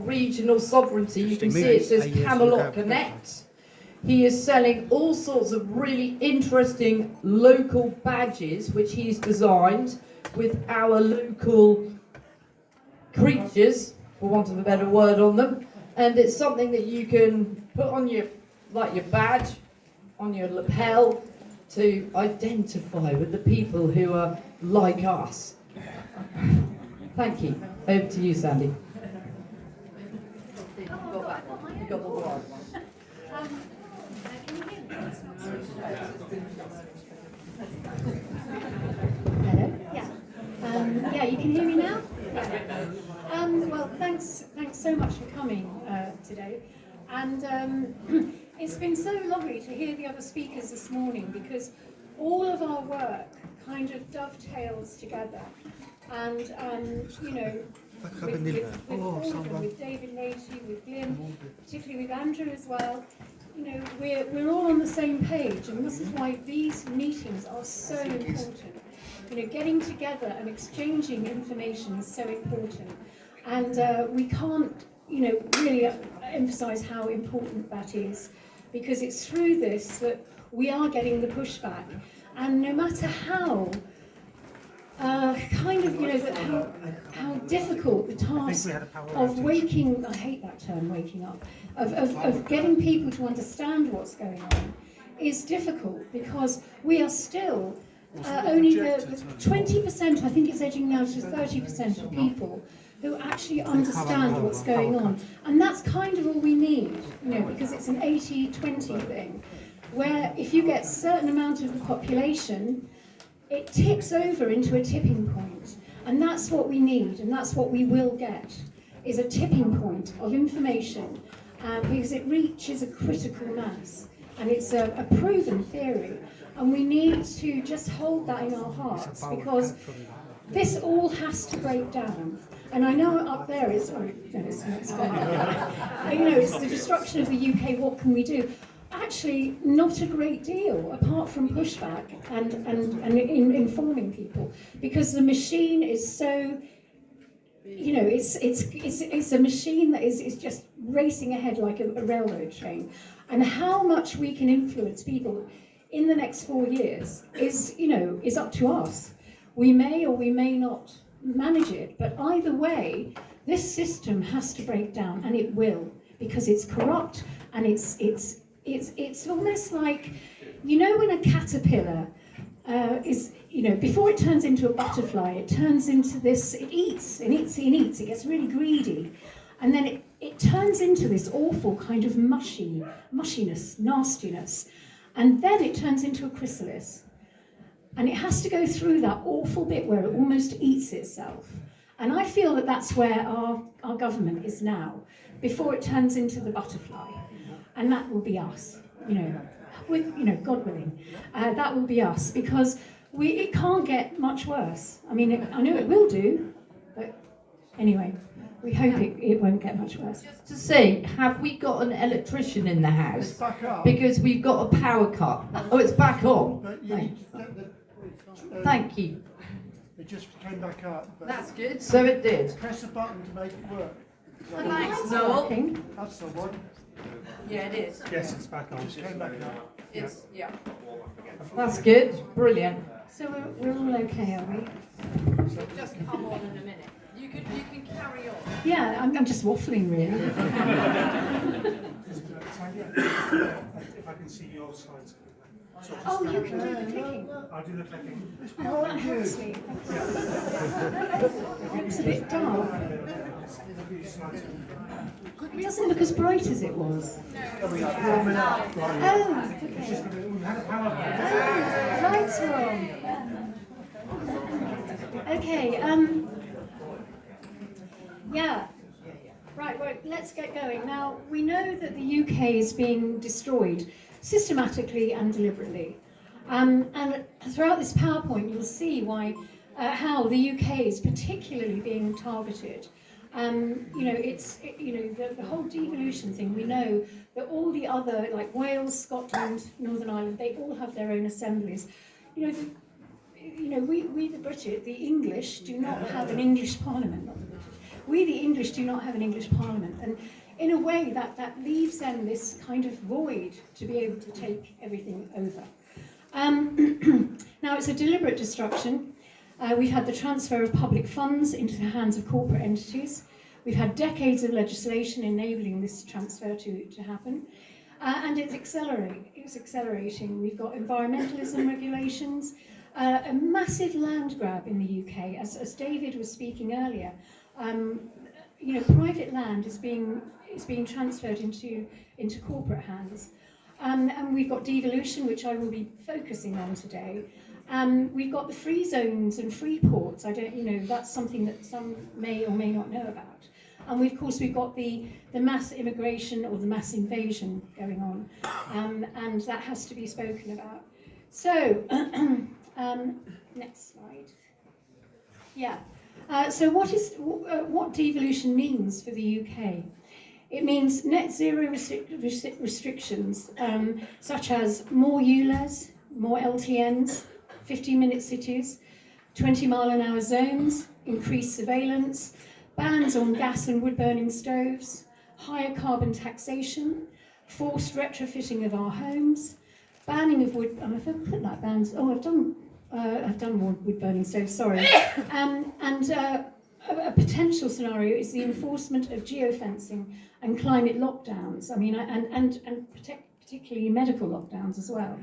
regional sovereignty. You can see it says Camelot Connect. He is selling all sorts of really interesting local badges, which he's designed with our local creatures, for want of a better word, on them. And it's something that you can put on your, like your badge, on your lapel, to identify with the people who are like us. Thank you. Over to you, Sandy. You got the word. Hello? Yeah. Yeah, you can hear me now? Yeah. Well, thanks so much for coming today. And it's been so lovely to hear the other speakers this morning, because all of our work kind of dovetails together. And, you know, with all of them, with David, Laity, with Glyn, particularly with Andrew as well, you know, we're all on the same page, and this is why these meetings are so important. You know, getting together and exchanging information is so important. And we can't, you know, really emphasize how important that is, because it's through this that we are getting the pushback. And no matter how kind of, you know, how difficult the task of waking, I hate that term, waking up, of getting people to understand what's going on is difficult, because we are still only the 20%, I think it's edging now to 30% of people who actually understand what's going on. And that's kind of all we need, you know, because it's an 80-20 thing, where if you get a certain amount of the population, it tips over into a tipping point. And that's what we need, and that's what we will get, is a tipping point of information, because it reaches a critical mass. And it's a proven theory. And we need to just hold that in our hearts, because this all has to break down. And I know up there it's, oh, no, it's you know, it's the destruction of the UK, what can we do? Actually, not a great deal, apart from pushback and informing people, because the machine is so, you know, it's a machine that is just racing ahead like a railroad train. And how much we can influence people in the next 4 years is, you know, is up to us. We may or we may not manage it, but either way, this system has to break down, and it will, because it's corrupt, and it's almost like, you know, when a caterpillar is, you know, before it turns into a butterfly, it turns into this, it eats, it gets really greedy, and then it turns into this awful kind of mushiness, nastiness, and then it turns into a chrysalis. And it has to go through that awful bit where it almost eats itself. And I feel that that's where our government is now, before it turns into the butterfly. And that will be us, you know, with, you know, God willing. That will be us, because it can't get much worse. I mean, I know it will do, but anyway, we hope it won't get much worse. Just to say, have we got an electrician in the house? It's back up. Because we've got a power cut. Oh, it's back on. But you need to Thank you. It just came back up. But That's good. So it did. press a button to make it work. Thanks, Noel. That's the one. Yeah, it is. Yes, it's back on. It came back up. It's, yeah. That's good. Brilliant. So we're all okay, are we? Just come on in a minute. You can carry on. Yeah, I'm just waffling, really. If I can see your slides. Oh, you can do the clicking. I'll do the clicking. It's Oh, that behind you. helps me. It looks a bit dark. It doesn't look as bright as it was. Oh, we got 4 minutes. Oh, okay. We've had a power. Lights are on. Okay, yeah. Right, well, let's get going. Now, we know that the UK is being destroyed systematically and deliberately. And throughout this PowerPoint, you'll see how the UK is particularly being targeted. You know, the whole devolution thing. We know that all the other, like Wales, Scotland, Northern Ireland, they all have their own assemblies. You know, we the British, the English, do not have an English Parliament. Not the British. we, the English, do not have an English Parliament. And in a way, that leaves them this kind of void to be able to take everything over. Now, it's a deliberate destruction. We've had the transfer of public funds into the hands of corporate entities. We've had decades of legislation enabling this transfer to happen. And it's accelerating. We've got environmentalism regulations, a massive land grab in the UK. As David was speaking earlier, private land is being transferred into corporate hands. And we've got devolution, which I will be focusing on today. We've got the free zones and free ports. That's something that some may or may not know about. And of course, we've got the mass immigration or the mass invasion going on, and that has to be spoken about. So, next slide. Yeah. So what devolution means for the UK? It means net zero restrictions, such as more ULEZ, more LTNs, 15-minute cities, 20-mile-an-hour zones, increased surveillance, bans on gas and wood-burning stoves, higher carbon taxation, forced retrofitting of our homes, banning of wood. If I put that bans. Oh, I've done more wood-burning stoves. Sorry. A potential scenario is the enforcement of geofencing and climate lockdowns. And particularly medical lockdowns as well.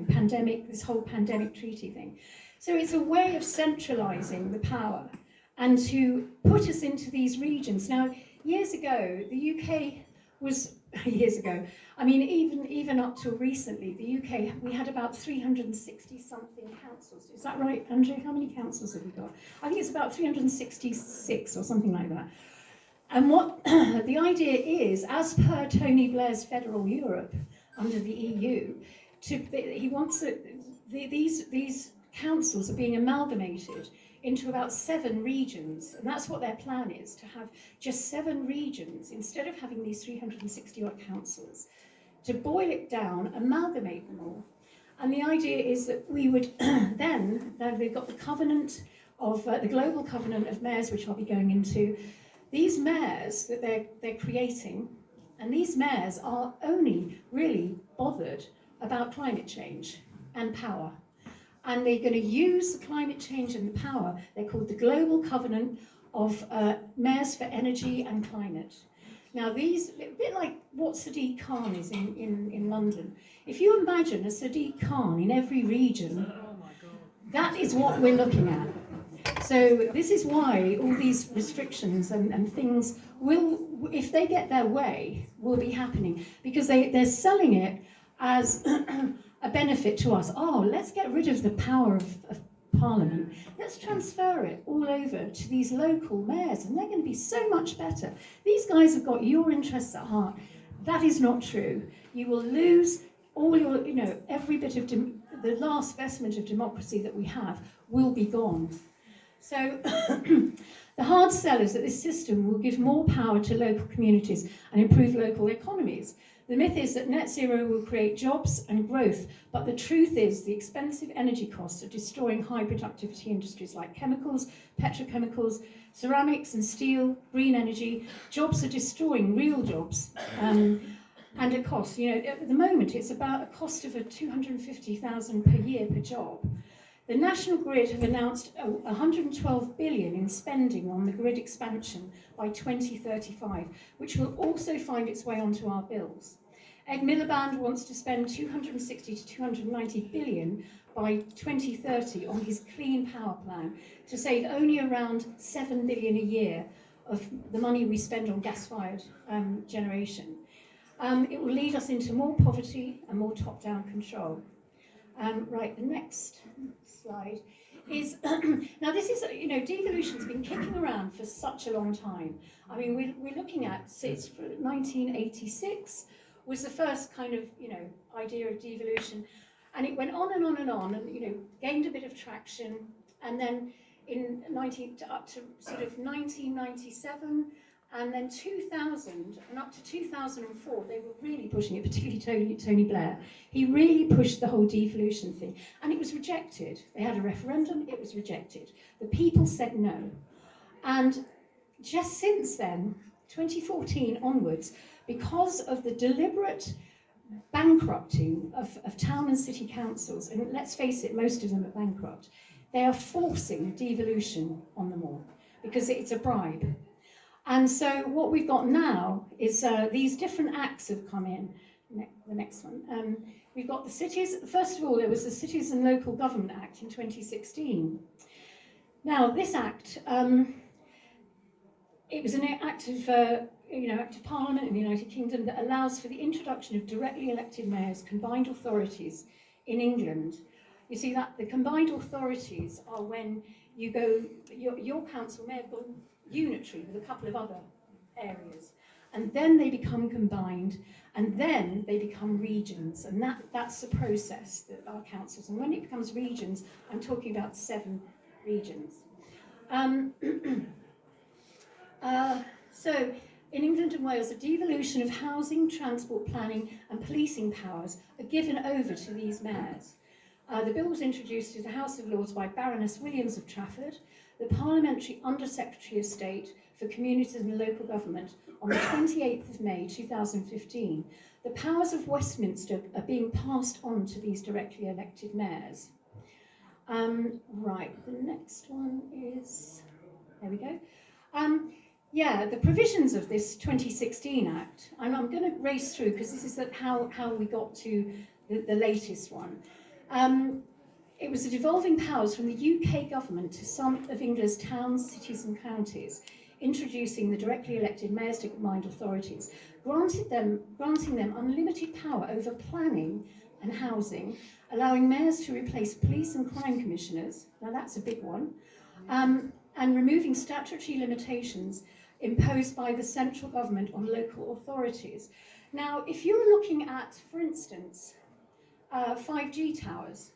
Pandemic. This whole pandemic treaty thing. So it's a way of centralising the power and to put us into these regions. Now, years ago, the UK was, even up till recently, the UK, we had about 360-something councils. Is that right, Andrew? How many councils have we got? I think it's about 366 or something like that. And what the idea is, as per Tony Blair's Federal Europe under the EU, he wants these councils are being amalgamated into about 7 regions, and that's what their plan is, to have just 7 regions instead of having these 360-odd councils, to boil it down, amalgamate them all. And the idea is that we would then they've got the covenant of the global covenant of mayors, which I'll be going into. These mayors that they're creating, and these mayors are only really bothered about climate change and power. And they're going to use the climate change and the power. They're called the Global Covenant of Mayors for Energy and Climate. Now, these, a bit like what Sadiq Khan is in London. If you imagine a Sadiq Khan in every region, that is what we're looking at. So this is why all these restrictions and things will, if they get their way, will be happening. Because they're selling it as a benefit to us. Oh, let's get rid of the power of Parliament. Let's transfer it all over to these local mayors, and they're going to be so much better. These guys have got your interests at heart. That is not true. You will lose all your, every bit of the last vestment of democracy that we have will be gone. So the hard sell is that this system will give more power to local communities and improve local economies. The myth is that net zero will create jobs and growth, but the truth is the expensive energy costs of destroying high productivity industries like chemicals, petrochemicals, ceramics and steel, green energy. Jobs are destroying real jobs and a cost. At the moment it's about a cost of $250,000 per year per job. The National Grid have announced 112 billion in spending on the grid expansion by 2035, which will also find its way onto our bills. Ed Miliband wants to spend 260 to 290 billion by 2030 on his clean power plan to save only around 7 billion a year of the money we spend on gas-fired generation. It will lead us into more poverty and more top-down control. Right, the next slide is, now this is, devolution's been kicking around for such a long time. I mean, we're looking at, since 1986 was the first kind of, idea of devolution. And it went on and on and on and, gained a bit of traction. And then up to sort of 1997, and then 2000 and up to 2004, they were really pushing it, particularly Tony Blair. He really pushed the whole devolution thing, and it was rejected. They had a referendum, it was rejected. The people said no. And just since then, 2014 onwards, because of the deliberate bankrupting of town and city councils, and let's face it, most of them are bankrupt, they are forcing devolution on them all because it's a bribe. And so what we've got now is these different acts have come in. The next one. We've got the cities. First of all, there was the Cities and Local Government Act in 2016. Now, this act, it was an act of, act of Parliament in the United Kingdom that allows for the introduction of directly elected mayors, combined authorities in England. You see that the combined authorities are when you go, your council may have gone unitary with a couple of other areas, and then they become combined, and then they become regions, and that's the process that our councils, and when it becomes regions, I'm talking about 7 regions. So in England and Wales, the devolution of housing, transport planning and policing powers are given over to these mayors. The bill was introduced to the House of Lords by Baroness Williams of Trafford, the Parliamentary Under-Secretary of State for Communities and Local Government, on the 28th of May 2015. The powers of Westminster are being passed on to these directly elected mayors. Right, the next one is, there we go. The provisions of this 2016 Act, and I'm going to race through because this is how we got to the latest one. It was the devolving powers from the UK government to some of England's towns, cities and counties, introducing the directly elected mayors to combined authorities, granting them unlimited power over planning and housing, allowing mayors to replace police and crime commissioners, now that's a big one, and removing statutory limitations imposed by the central government on local authorities. Now, if you're looking at, for instance, 5G towers,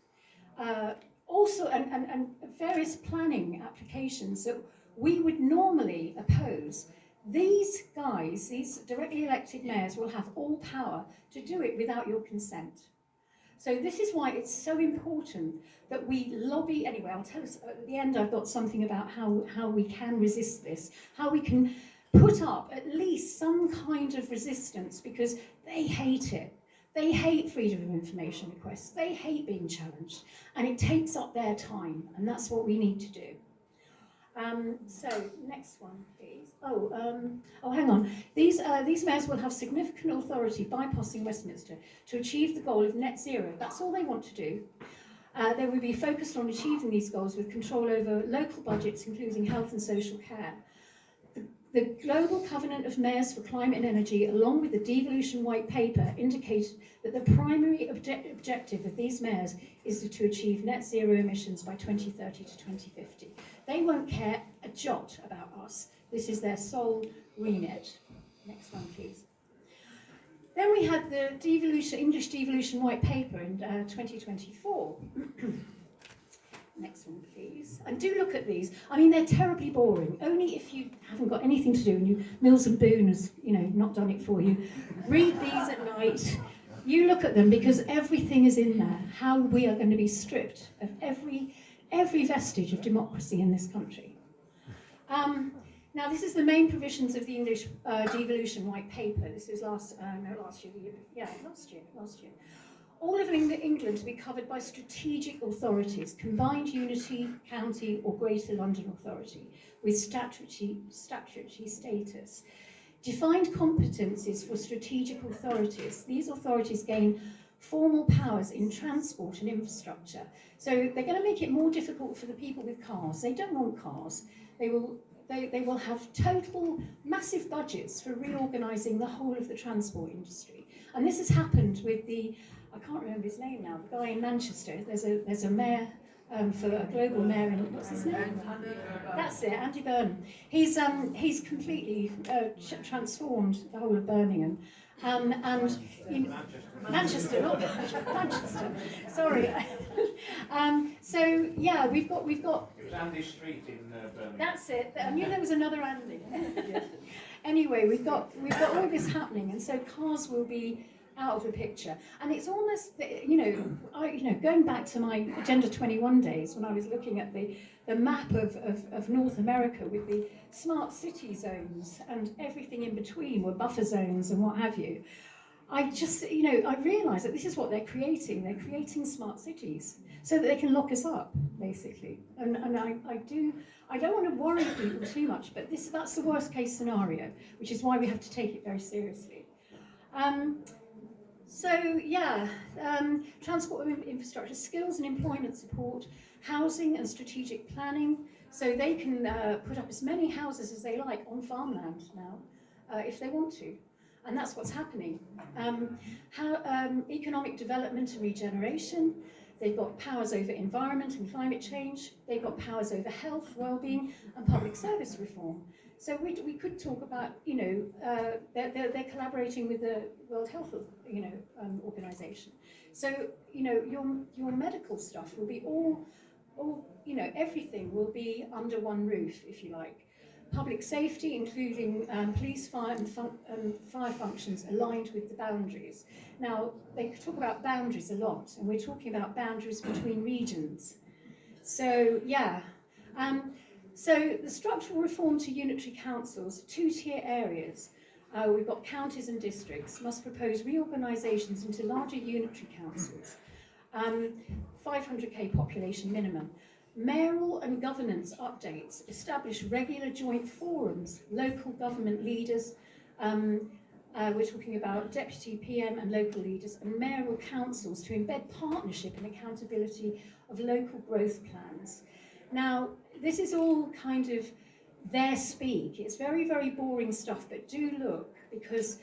also and various planning applications that we would normally oppose, these guys, these directly elected mayors, will have all power to do it without your consent. So this is why it's so important that we lobby. Anyway, I'll tell us at the end. I've got something about how we can resist this, how we can put up at least some kind of resistance, because they hate it. They hate freedom of information requests. They hate being challenged, and it takes up their time, and that's what we need to do. So next one, please. Hang on. These mayors will have significant authority bypassing Westminster to achieve the goal of net zero. That's all they want to do. They will be focused on achieving these goals with control over local budgets, including health and social care. The Global Covenant of Mayors for Climate and Energy, along with the Devolution White Paper, indicated that the primary objective of these mayors is to achieve net zero emissions by 2030 to 2050. They won't care a jot about us. This is their sole remit. Next one, please. Then we had the English Devolution White Paper in 2024. Next one, please. And do look at these. I mean, they're terribly boring. Only if you haven't got anything to do and you, Mills and Boon has, not done it for you. Read these at night. You look at them because everything is in there. How we are going to be stripped of every vestige of democracy in this country. Now, this is the main provisions of the English Devolution White Paper. This is last year. All of England to be covered by strategic authorities, combined unity, county or Greater London Authority, with statutory status. Defined competencies for strategic authorities. These authorities gain formal powers in transport and infrastructure. So they're going to make it more difficult for the people with cars. They don't want cars. They will have total massive budgets for reorganising the whole of the transport industry. And this has happened with I can't remember his name now, the guy in Manchester. There's a mayor for a global mayor in, what's his name? That's it, Andy Burnham. He's completely transformed the whole of Birmingham. Manchester, not Manchester. Sorry. So yeah, we've got. It was Andy Street in Birmingham. That's it. I knew there was another Andy. Anyway, we've got all this happening, and so cars will be out of the picture. And it's almost, going back to my Agenda 21 days when I was looking at the map of North America with the smart city zones and everything in between were buffer zones and what have you. I just, I realised that this is what they're creating. They're creating smart cities so that they can lock us up, basically. And I don't want to worry people too much, but that's the worst case scenario, which is why we have to take it very seriously. Transport infrastructure, skills and employment support, housing and strategic planning, so they can put up as many houses as they like on farmland now, if they want to. And that's what's happening. Economic development and regeneration. They've got powers over environment and climate change. They've got powers over health, well-being, and public service reform. So we could talk about, they're collaborating with the World Health, Organization. So, your medical stuff will be all, everything will be under one roof, if you like. Public safety, including police, fire, and fire functions aligned with the boundaries. Now, they talk about boundaries a lot, and we're talking about boundaries between regions. So, so the structural reform to unitary councils, two-tier areas. We've got counties and districts, must propose reorganisations into larger unitary councils. 500k population minimum. Mayoral and governance updates, establish regular joint forums, local government leaders, we're talking about deputy PM and local leaders, and mayoral councils to embed partnership and accountability of local growth plans. Now, this is all kind of their speak. It's very, very boring stuff, but do look, because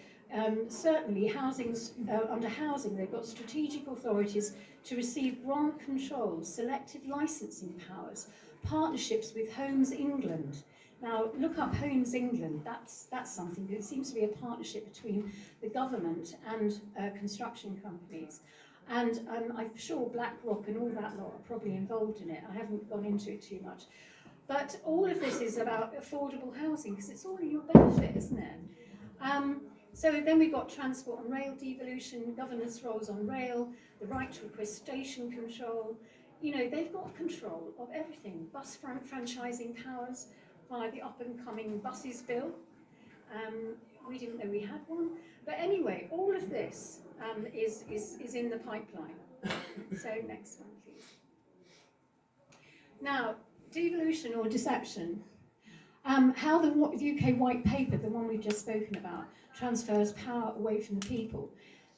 certainly under housing, they've got strategic authorities to receive grant control, selective licensing powers, partnerships with Homes England. Now, look up Homes England. That's something. It seems to be a partnership between the government and construction companies. And I'm sure BlackRock and all that lot are probably involved in it. I haven't gone into it too much. But all of this is about affordable housing, because it's all in your benefit, isn't it? So then we've got transport and rail devolution, governance roles on rail, the right to request station control. They've got control of everything. Bus franchising powers via the up-and-coming buses bill. We didn't know we had one. But anyway, all of this is in the pipeline. So next one, please. Now, devolution or deception. How the UK White Paper, the one we've just spoken about, transfers power away from the people.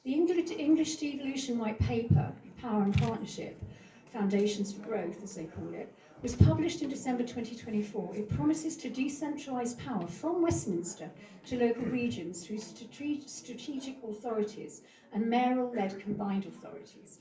The English Devolution White Paper, Power and Partnership, Foundations for Growth, as they call it, was published in December 2024. It promises to decentralise power from Westminster to local regions through strategic authorities and mayoral-led combined authorities.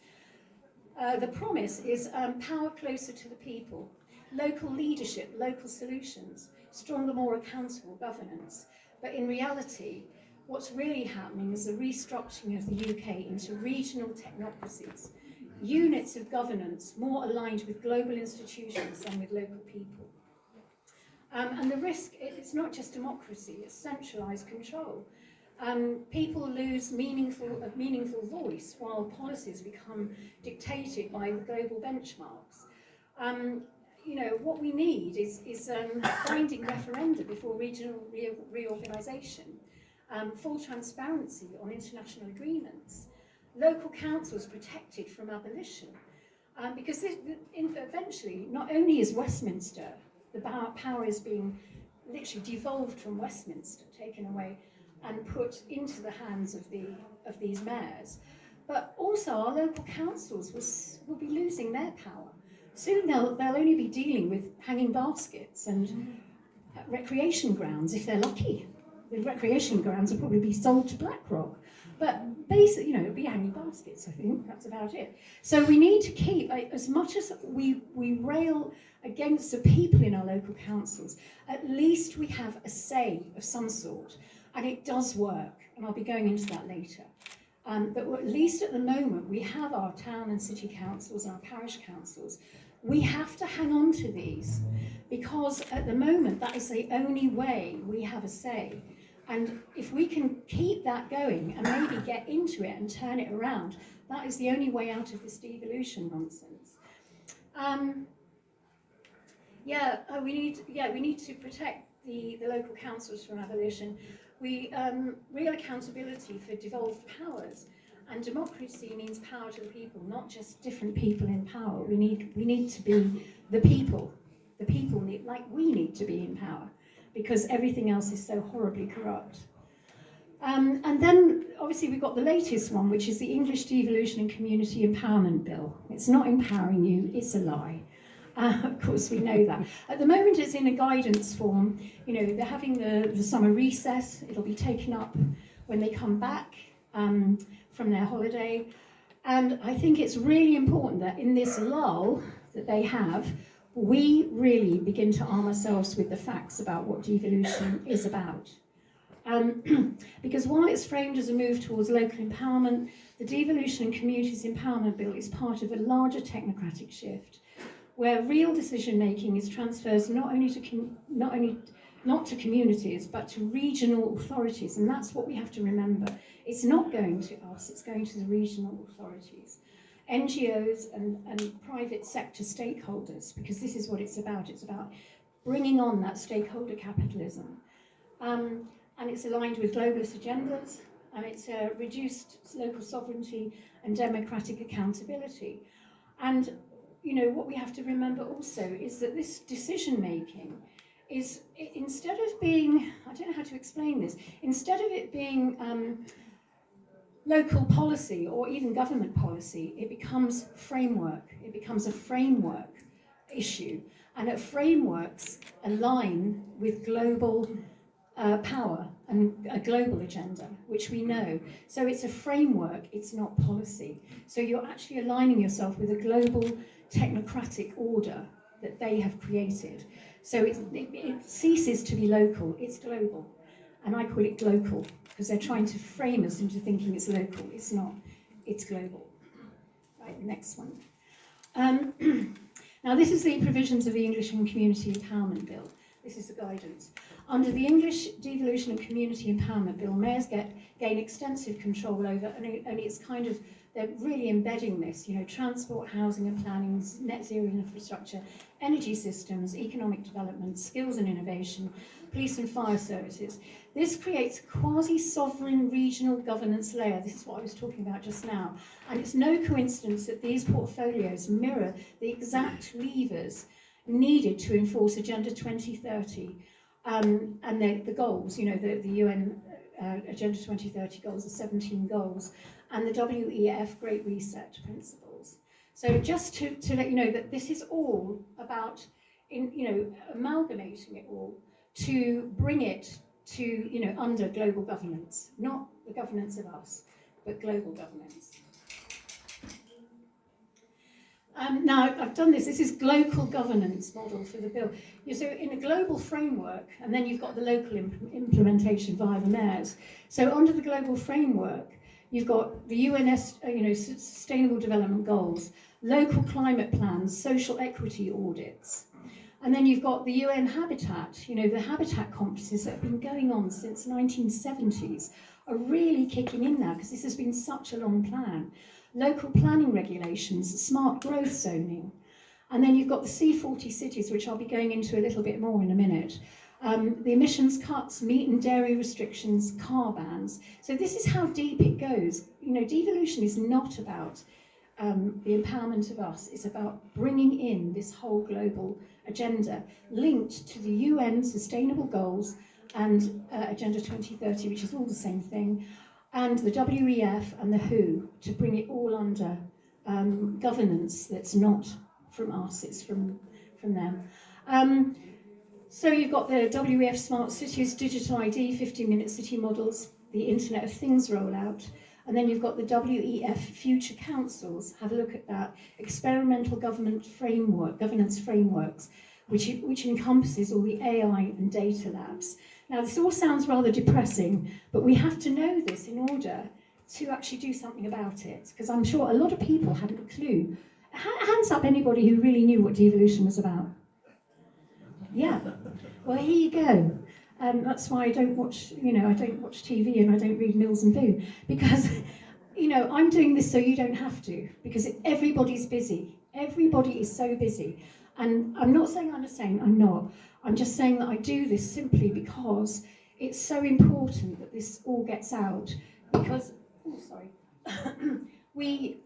The promise is power closer to the people, local leadership, local solutions, stronger, more accountable governance. But in reality, what's really happening is the restructuring of the UK into regional technocracies, units of governance more aligned with global institutions than with local people. And the risk, it's not just democracy, it's centralised control. People lose meaningful voice while policies become dictated by the global benchmarks. What we need is binding referenda before regional reorganisation, full transparency on international agreements, local councils protected from abolition, because eventually, not only is Westminster, the power is being literally devolved from Westminster, taken away and put into the hands of these mayors, but also our local councils will be losing their power. Soon they'll only be dealing with hanging baskets and recreation grounds if they're lucky. The recreation grounds will probably be sold to BlackRock. But basically, it'll be hanging baskets, I think. That's about it. So we need to keep, as much as we rail against the people in our local councils, at least we have a say of some sort. And it does work. And I'll be going into that later. But at least at the moment, we have our town and city councils and our parish councils. We have to hang on to these, because at the moment, that is the only way we have a say. And if we can keep that going and maybe get into it and turn it around, that is the only way out of this devolution nonsense. We need to protect the local councils from abolition. Real accountability for devolved powers, and democracy means power to the people, not just different people in power. We need to be the people. The people we need to be in power, because everything else is so horribly corrupt. And then, obviously, we've got the latest one, which is the English Devolution and Community Empowerment Bill. It's not empowering you, it's a lie. Of course, we know that. At the moment, it's in a guidance form. They're having the summer recess. It'll be taken up when they come back from their holiday. And I think it's really important that in this lull that they have, we really begin to arm ourselves with the facts about what devolution is about. Because while it's framed as a move towards local empowerment, the Devolution and Communities Empowerment Bill is part of a larger technocratic shift, where real decision-making is transferred not to communities, but to regional authorities. And that's what we have to remember. It's not going to us, it's going to the regional authorities. NGOs and private sector stakeholders, because this is what it's about. It's about bringing on that stakeholder capitalism. And it's aligned with globalist agendas, and it's reduced local sovereignty and democratic accountability. And what we have to remember also is that this decision-making is, instead of being, I don't know how to explain this, instead of it being local policy or even government policy, it becomes framework. It becomes a framework issue, and frameworks align with global power and a global agenda, which we know. So it's a framework, it's not policy. So you're actually aligning yourself with a global technocratic order that they have created. So it ceases to be local, it's global. And I call it glocal, because they're trying to frame us into thinking it's local. It's not, it's global. Right, next one. Now this is the provisions of the English and Community Empowerment Bill. This is the guidance. Under the English Devolution and Community Empowerment Bill, mayors gain extensive control over, and it's kind of, they're really embedding this, transport, housing and planning, net zero infrastructure, energy systems, economic development, skills and innovation, police and fire services. This creates a quasi-sovereign regional governance layer. This is what I was talking about just now. And it's no coincidence that these portfolios mirror the exact levers needed to enforce Agenda 2030 and the goals, the UN Agenda 2030 goals, the 17 goals, and the WEF Great Reset principles. So just to let you know that this is all about, amalgamating it all to bring it to, under global governance, not the governance of us, but global governance. Now, I've done this is local governance model for the bill. So in a global framework, and then you've got the local implementation via the mayors. So under the global framework, you've got the UN, Sustainable Development Goals, local climate plans, social equity audits. And then you've got the UN Habitat, the habitat conferences that have been going on since the 1970s are really kicking in now, because this has been such a long plan. Local planning regulations, smart growth zoning. And then you've got the C40 cities, which I'll be going into a little bit more in a minute. The emissions cuts, meat and dairy restrictions, car bans. So this is how deep it goes. Devolution is not about the empowerment of us. It's about bringing in this whole global agenda linked to the UN Sustainable Goals and Agenda 2030, which is all the same thing, and the WEF and the WHO, to bring it all under governance that's not from us, it's from them. So you've got the WEF Smart Cities, Digital ID, 15-minute city models, the Internet of Things rollout, and then you've got the WEF Future Councils. Have a look at that. Experimental governance frameworks, which encompasses all the AI and data labs. Now, this all sounds rather depressing, but we have to know this in order to actually do something about it, because I'm sure a lot of people hadn't a clue. Hands up anybody who really knew what devolution was about. Yeah, well, here you go. That's why I don't watch, I don't watch TV and I don't read Mills and Boon, because, I'm doing this so you don't have to, because everybody's busy. Everybody is so busy. And I'm not saying I'm a saint, I'm not. I'm just saying that I do this simply because it's so important that this all gets out, because, we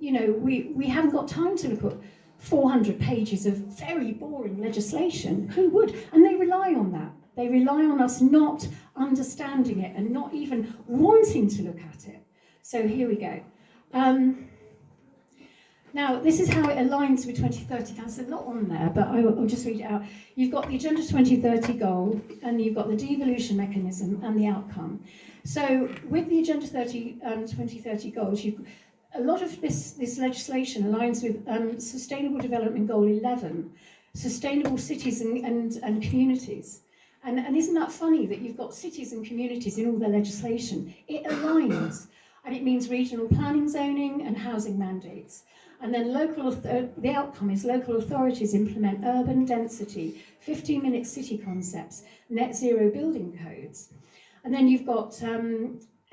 haven't got time to look at 400 pages of very boring legislation. Who would? And they rely on that. They rely on us not understanding it and not even wanting to look at it. So here we go. Now, this is how it aligns with 2030. There's a lot on there, but I'll just read it out. You've got the Agenda 2030 goal, and you've got the devolution mechanism and the outcome. So with the Agenda 2030 goals, a lot of this legislation aligns with Sustainable Development Goal 11, sustainable cities and communities. And isn't that funny that you've got cities and communities in all their legislation? It aligns, and it means regional planning, zoning, and housing mandates. And then the outcome is local authorities implement urban density, 15-minute city concepts, net zero building codes. And then you've got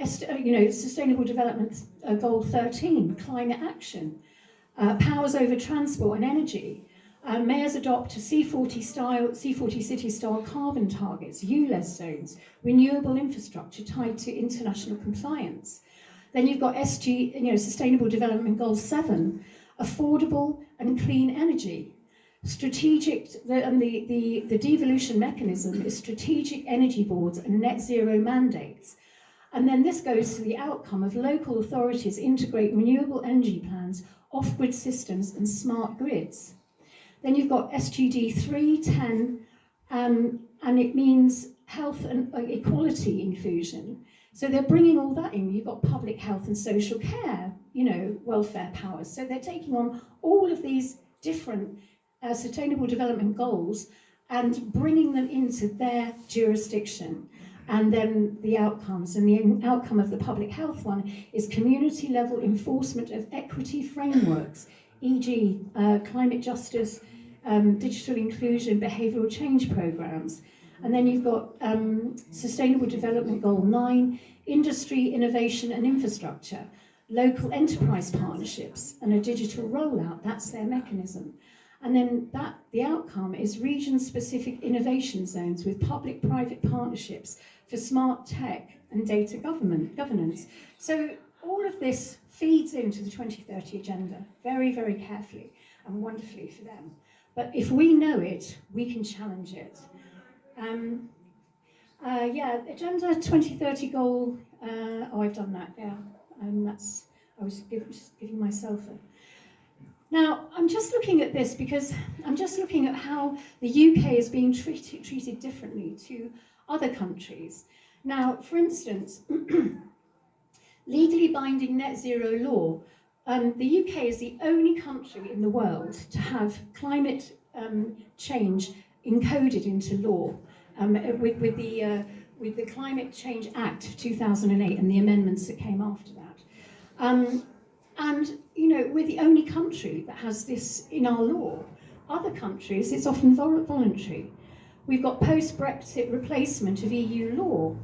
Sustainable Development Goal 13, climate action, powers over transport and energy. Mayors adopt C40 city-style carbon targets, ULEZ zones, renewable infrastructure tied to international compliance. Then you've got Sustainable Development Goal 7, affordable and clean energy. The devolution mechanism is strategic energy boards and net zero mandates. And then this goes to the outcome of local authorities integrate renewable energy plans, off-grid systems and smart grids. Then you've got SGD 310, and it means health and equality inclusion. So they're bringing all that in. You've got public health and social care, welfare powers. So they're taking on all of these different sustainable development goals and bringing them into their jurisdiction. And then the outcomes. And the outcome of the public health one is community level enforcement of equity frameworks, e.g. Climate justice, digital inclusion, behavioural change programmes. And then you've got Sustainable Development Goal 9, industry, innovation and infrastructure, local enterprise partnerships and a digital rollout. That's their mechanism. And then the outcome is region-specific innovation zones with public-private partnerships for smart tech and data governance. So all of this feeds into the 2030 agenda very, very carefully and wonderfully for them. But if we know it, we can challenge it. Agenda 2030 goal, I've done that, yeah. I was just giving myself a... Now, I'm just looking at this because I'm just looking at how the UK is being treated differently to other countries. Now, for instance, legally binding net zero law. The UK is the only country in the world to have climate change encoded into law with the Climate Change Act of 2008 and the amendments that came after that. We're the only country that has this in our law. Other countries, it's often voluntary. We've got post-Brexit replacement of EU law.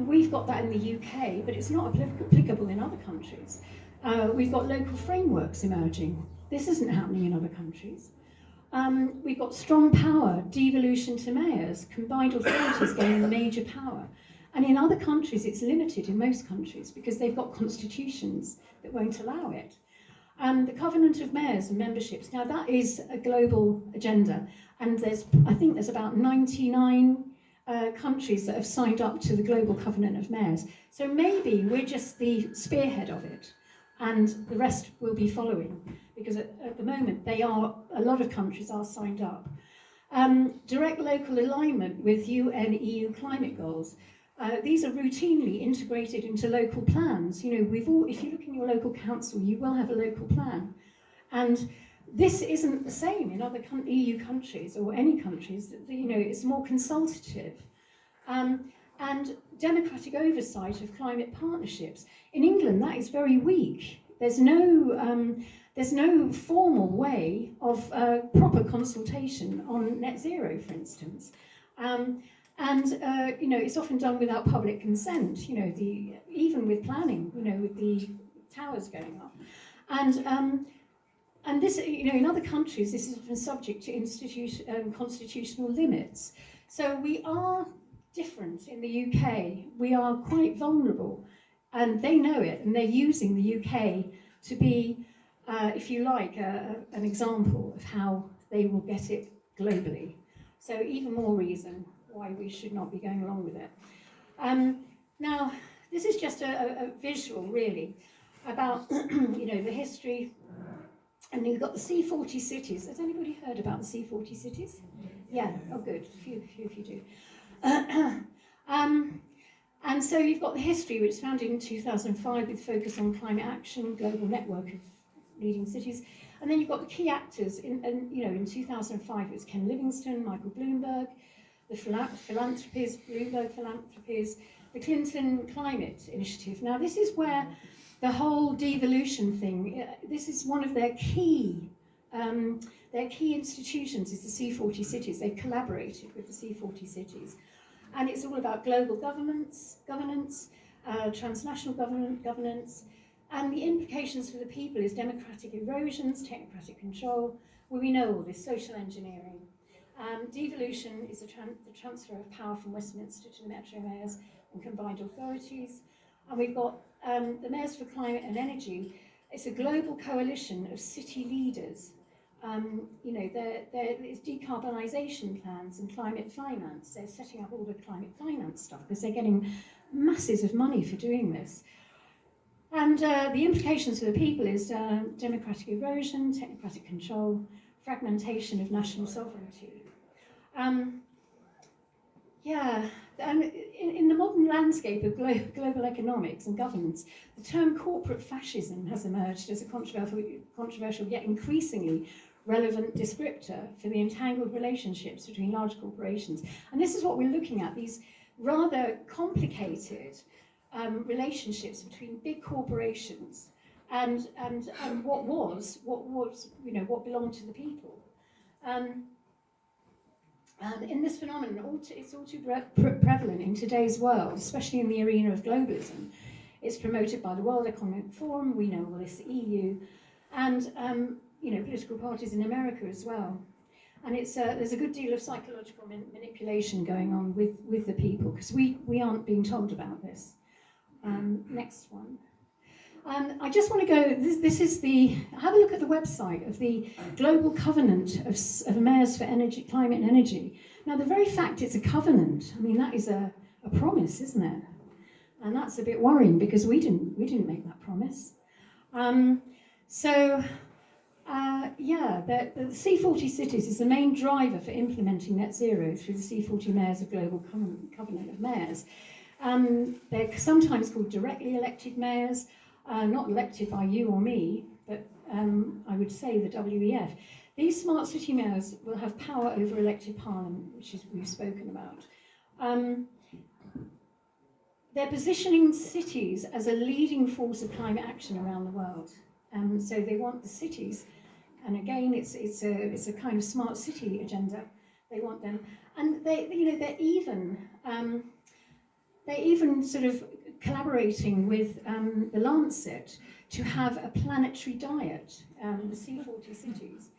We've got that in the UK, but it's not applicable in other countries. We've got local frameworks emerging. This isn't happening in other countries. We've got strong power, devolution to mayors, combined authorities gaining major power. And in other countries, it's limited in most countries because they've got constitutions that won't allow it. The Covenant of Mayors and memberships, now that is a global agenda. And I think there's about 99 countries that have signed up to the Global Covenant of Mayors. So maybe we're just the spearhead of it and the rest will be following because at the moment a lot of countries are signed up. Direct local alignment with UN EU climate goals. These are routinely integrated into local plans. If you look in your local council, you will have a local plan. And this isn't the same in other EU countries or any countries. It's more consultative. And democratic oversight of climate partnerships. In England, that is very weak. There's no formal way of proper consultation on net zero, for instance. And it's often done without public consent. Even with planning, with the towers going up, and this, in other countries, this has been subject to constitutional limits. So we are different in the UK. We are quite vulnerable, and they know it, and they're using the UK to be, if you like, an example of how they will get it globally. So even more reason why we should not be going along with it. Now, this is just a visual, really, about the history. And you've got the C40 cities. Has anybody heard about the C40 cities? Yeah, oh good, a few of you do. And so you've got the history, which was founded in 2005 with focus on climate action, global network of leading cities. And then you've got the key actors. In 2005 it was Ken Livingstone, Michael Bloomberg, the philanthropies, Bloomberg philanthropies, the Clinton Climate Initiative. Now this is where the whole devolution thing, this is one of their key institutions is the C40 cities. They've collaborated with the C40 cities. And it's all about global governance, transnational governance, and the implications for the people is democratic erosions, technocratic control. Well, we know all this, social engineering. Devolution is the transfer of power from Westminster to the metro mayors and combined authorities. And we've got the Mayors for Climate and Energy. It's a global coalition of city leaders. There's decarbonisation plans and climate finance. They're setting up all the climate finance stuff because they're getting masses of money for doing this. And the implications for the people is democratic erosion, technocratic control, fragmentation of national sovereignty. In the modern landscape of global economics and governance, the term corporate fascism has emerged as a controversial yet increasingly relevant descriptor for the entangled relationships between large corporations. And this is what we're looking at, these rather complicated relationships between big corporations and what belonged to the people. In this phenomenon, it's all too prevalent in today's world, especially in the arena of globalism. It's promoted by the World Economic Forum, we know all this, the EU, and political parties in America as well. And there's a good deal of psychological manipulation going on with the people, because we aren't being told about this. Next one. I just want to go, this is have a look at the website of the Global Covenant of Mayors for Energy, Climate and Energy. Now the very fact it's a covenant, I mean that is a promise, isn't it? And that's a bit worrying because we didn't make that promise. The C40 cities is the main driver for implementing net zero through the C40 Mayors of Global Covenant of Mayors. They're sometimes called directly elected mayors, not elected by you or me, but I would say the WEF. These smart city mayors will have power over elected parliament, which we've spoken about. They're positioning cities as a leading force of climate action around the world. So they want the cities, and again, it's a kind of smart city agenda. They want them, and they're even sort of collaborating with the Lancet to have a planetary diet, the C40 cities.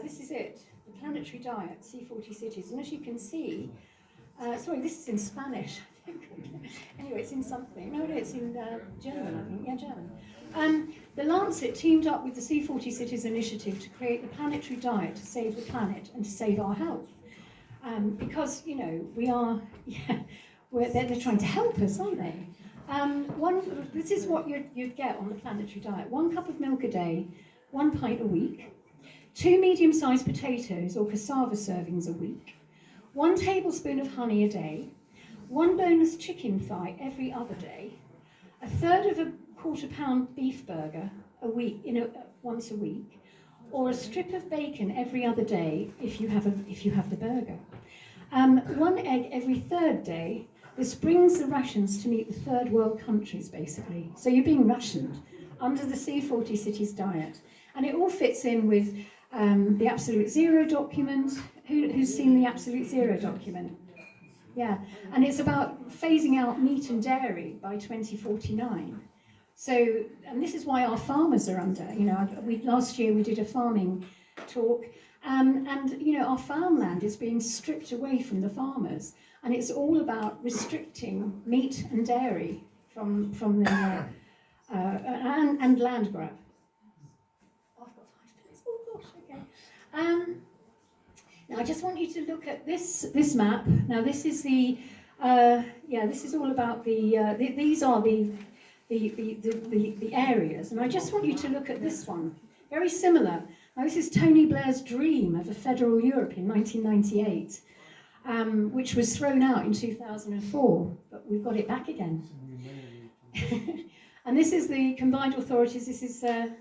This is it, the planetary diet, C40 cities. And as you can see, sorry, this is in Spanish, I think. Anyway, it's in something. No, it's in German, I think. Yeah, German. The Lancet teamed up with the C40 Cities Initiative to create the planetary diet to save the planet and to save our health. Because, we are, they're trying to help us, aren't they? This is what you'd get on the planetary diet. 1 cup of milk a day, 1 pint a week, 2 medium-sized potatoes or cassava servings a week, 1 tablespoon of honey a day, 1 bonus chicken thigh every other day, 1/3 of a quarter-pound beef burger a week, once a week, or a strip of bacon every other day if you have the burger. 1 egg every 3rd day. This brings the rations to meet the third world countries, basically. So you're being rationed under the C40 Cities diet. And it all fits in with the Absolute Zero document. Who's seen the Absolute Zero document? Yeah, and it's about phasing out meat and dairy by 2049. So, and this is why our farmers are under, last year we did a farming talk, and our farmland is being stripped away from the farmers, and it's all about restricting meat and dairy from the, and land grab. Oh, I've got 5 minutes, oh gosh, okay. Now I just want you to look at this map. Now this is this is all about these are the areas, and I just want you to look at this one. Very similar. Now this is Tony Blair's dream of a federal Europe in 1998, which was thrown out in 2004, but we've got it back again. And this is the combined authorities. This is a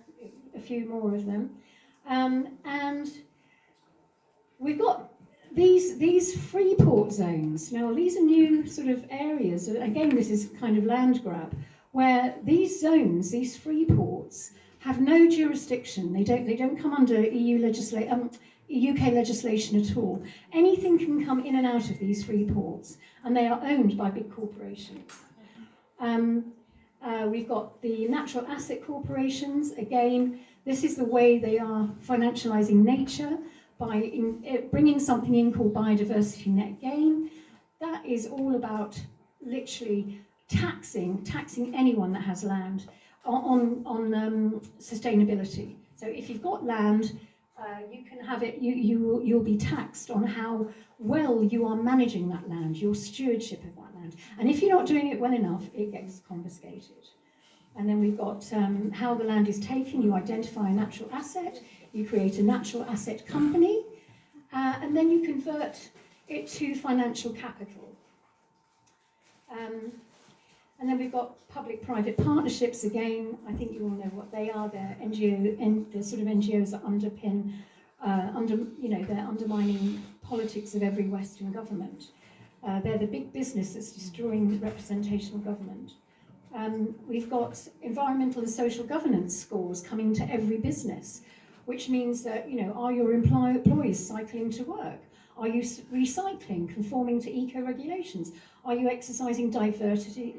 few more of them, and we've got these free port zones. Now these are new sort of areas. Again, this is kind of land grab, where these zones, these free ports, have no jurisdiction. They don't come under UK legislation at all. Anything can come in and out of these free ports, and they are owned by big corporations. We've got the natural asset corporations. Again, this is the way they are financialising nature by bringing something in called biodiversity net gain. That is all about literally taxing anyone that has land on sustainability. So if you've got land, you can have it. You'll be taxed on how well you are managing that land, your stewardship of that land. And if you're not doing it well enough, it gets confiscated. And then we've got how the land is taken. You identify a natural asset. You create a natural asset company, and then you convert it to financial capital. And then we've got public-private partnerships. Again, I think you all know what they are. They're they're sort of NGOs that underpin, they're undermining politics of every Western government. They're the big business that's destroying representational government. We've got environmental and social governance scores coming to every business, which means that, are your employees cycling to work? Are you recycling, conforming to eco-regulations? Are you exercising diversity,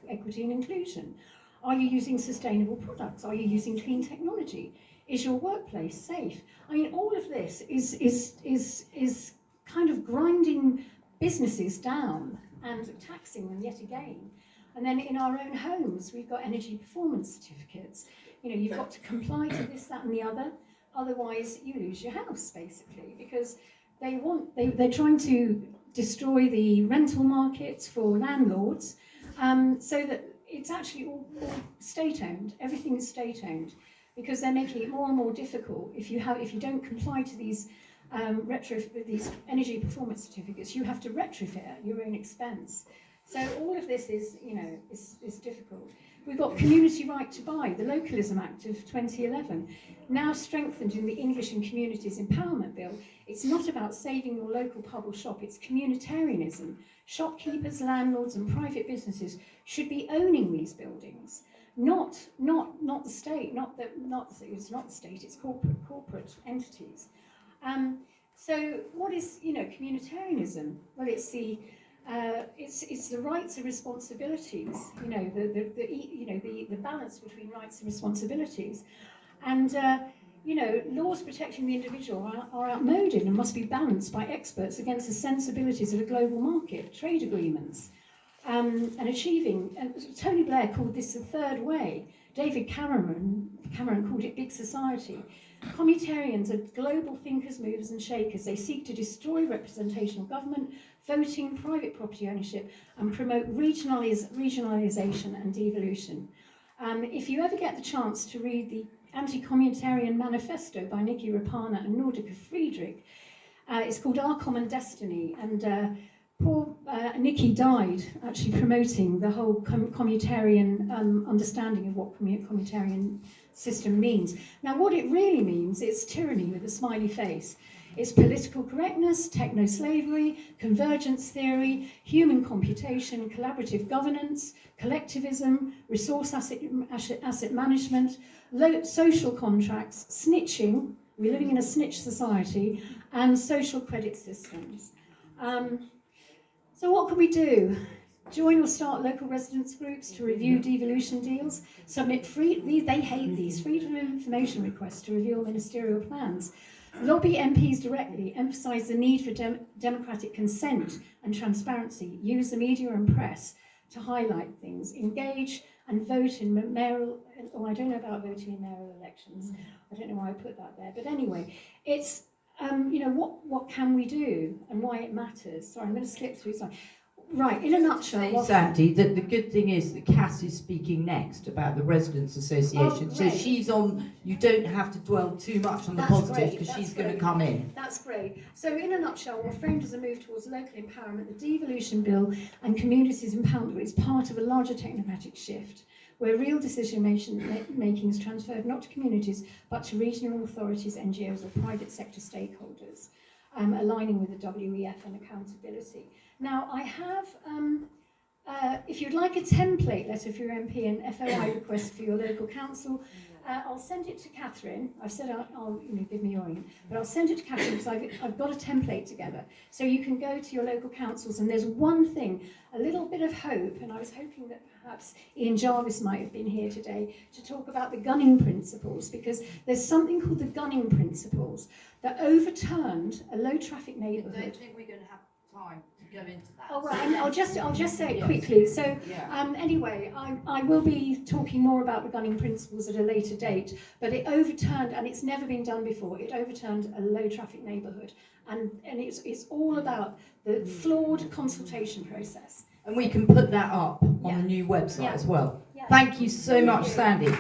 equity and inclusion? Are you using sustainable products? Are you using clean technology? Is your workplace safe? I mean, all of this is kind of grinding businesses down and taxing them yet again. And then in our own homes, we've got energy performance certificates. You've got to comply to this, that and the other. Otherwise, you lose your house, basically, because they're trying to destroy the rental markets for landlords, so that it's actually all state-owned. Everything is state-owned, because they're making it more and more difficult. If you don't comply to these these energy performance certificates, you have to retrofit at your own expense. So all of this is difficult. We've got community right to buy, the Localism Act of 2011, now strengthened in the English and Communities Empowerment Bill. It's not about saving your local pub or shop, it's communitarianism. Shopkeepers, landlords and private businesses should be owning these buildings, not the state, it's not the state, it's corporate entities. So what is communitarianism? Well, it's the rights and responsibilities, the balance between rights and responsibilities, and laws protecting the individual are outmoded and must be balanced by experts against the sensibilities of a global market, trade agreements, and achieving. Tony Blair called this the third way. David Cameron called it big society. Communitarians are global thinkers, movers and shakers. They seek to destroy representational government, voting, private property ownership, and promote regionalisation and devolution. If you ever get the chance to read the Anti-Communitarian Manifesto by Nikki Rapana and Nordica Friedrich, it's called Our Common Destiny, and poor Nikki died actually promoting the whole communitarian understanding of what communitarian system means. Now, what it really means is tyranny with a smiley face. It's political correctness, techno-slavery, convergence theory, human computation, collaborative governance, collectivism, resource asset management, social contracts, snitching, we're living in a snitch society, and social credit systems. So what can we do? Join or start local residents groups to review devolution deals. Submit they hate these, freedom of information requests to reveal ministerial plans. Lobby MPs directly, emphasise the need for democratic consent and transparency. Use the media and press to highlight things. Engage and vote in mayoral, I don't know about voting in mayoral elections. I don't know why I put that there. But anyway, it's, what can we do and why it matters. Sorry, I'm going to skip through some. Right, in a nutshell. Sandy, the good thing is that Cassie's speaking next about the Residents' Association. So she's on, you don't have to dwell too much on the positives because she's going to come in. That's great. So in a nutshell, we're framed as a move towards local empowerment. The Devolution Bill and communities empowerment is part of a larger technocratic shift where real decision making is transferred not to communities but to regional authorities, NGOs or private sector stakeholders, aligning with the WEF and accountability. Now, I have, if you'd like a template letter for your MP and FOI request for your local council, I'll send it to Katherine. I've said I'll give me your email, but I'll send it to Katherine because I've got a template together. So you can go to your local councils, and there's one thing, a little bit of hope, and I was hoping that perhaps Ian Jarvis might have been here today to talk about the gunning principles, because there's something called the gunning principles that overturned a low traffic neighbourhood. I don't think we're going to have time to go into that. Oh, right, and I'll just say it quickly. So, anyway, I will be talking more about the gunning principles at a later date, but it overturned, and it's never been done before, it overturned a low traffic neighbourhood. And it's all about the flawed consultation process. And we can put that up on the new website as well. Yeah. Thank you so much, Sandy.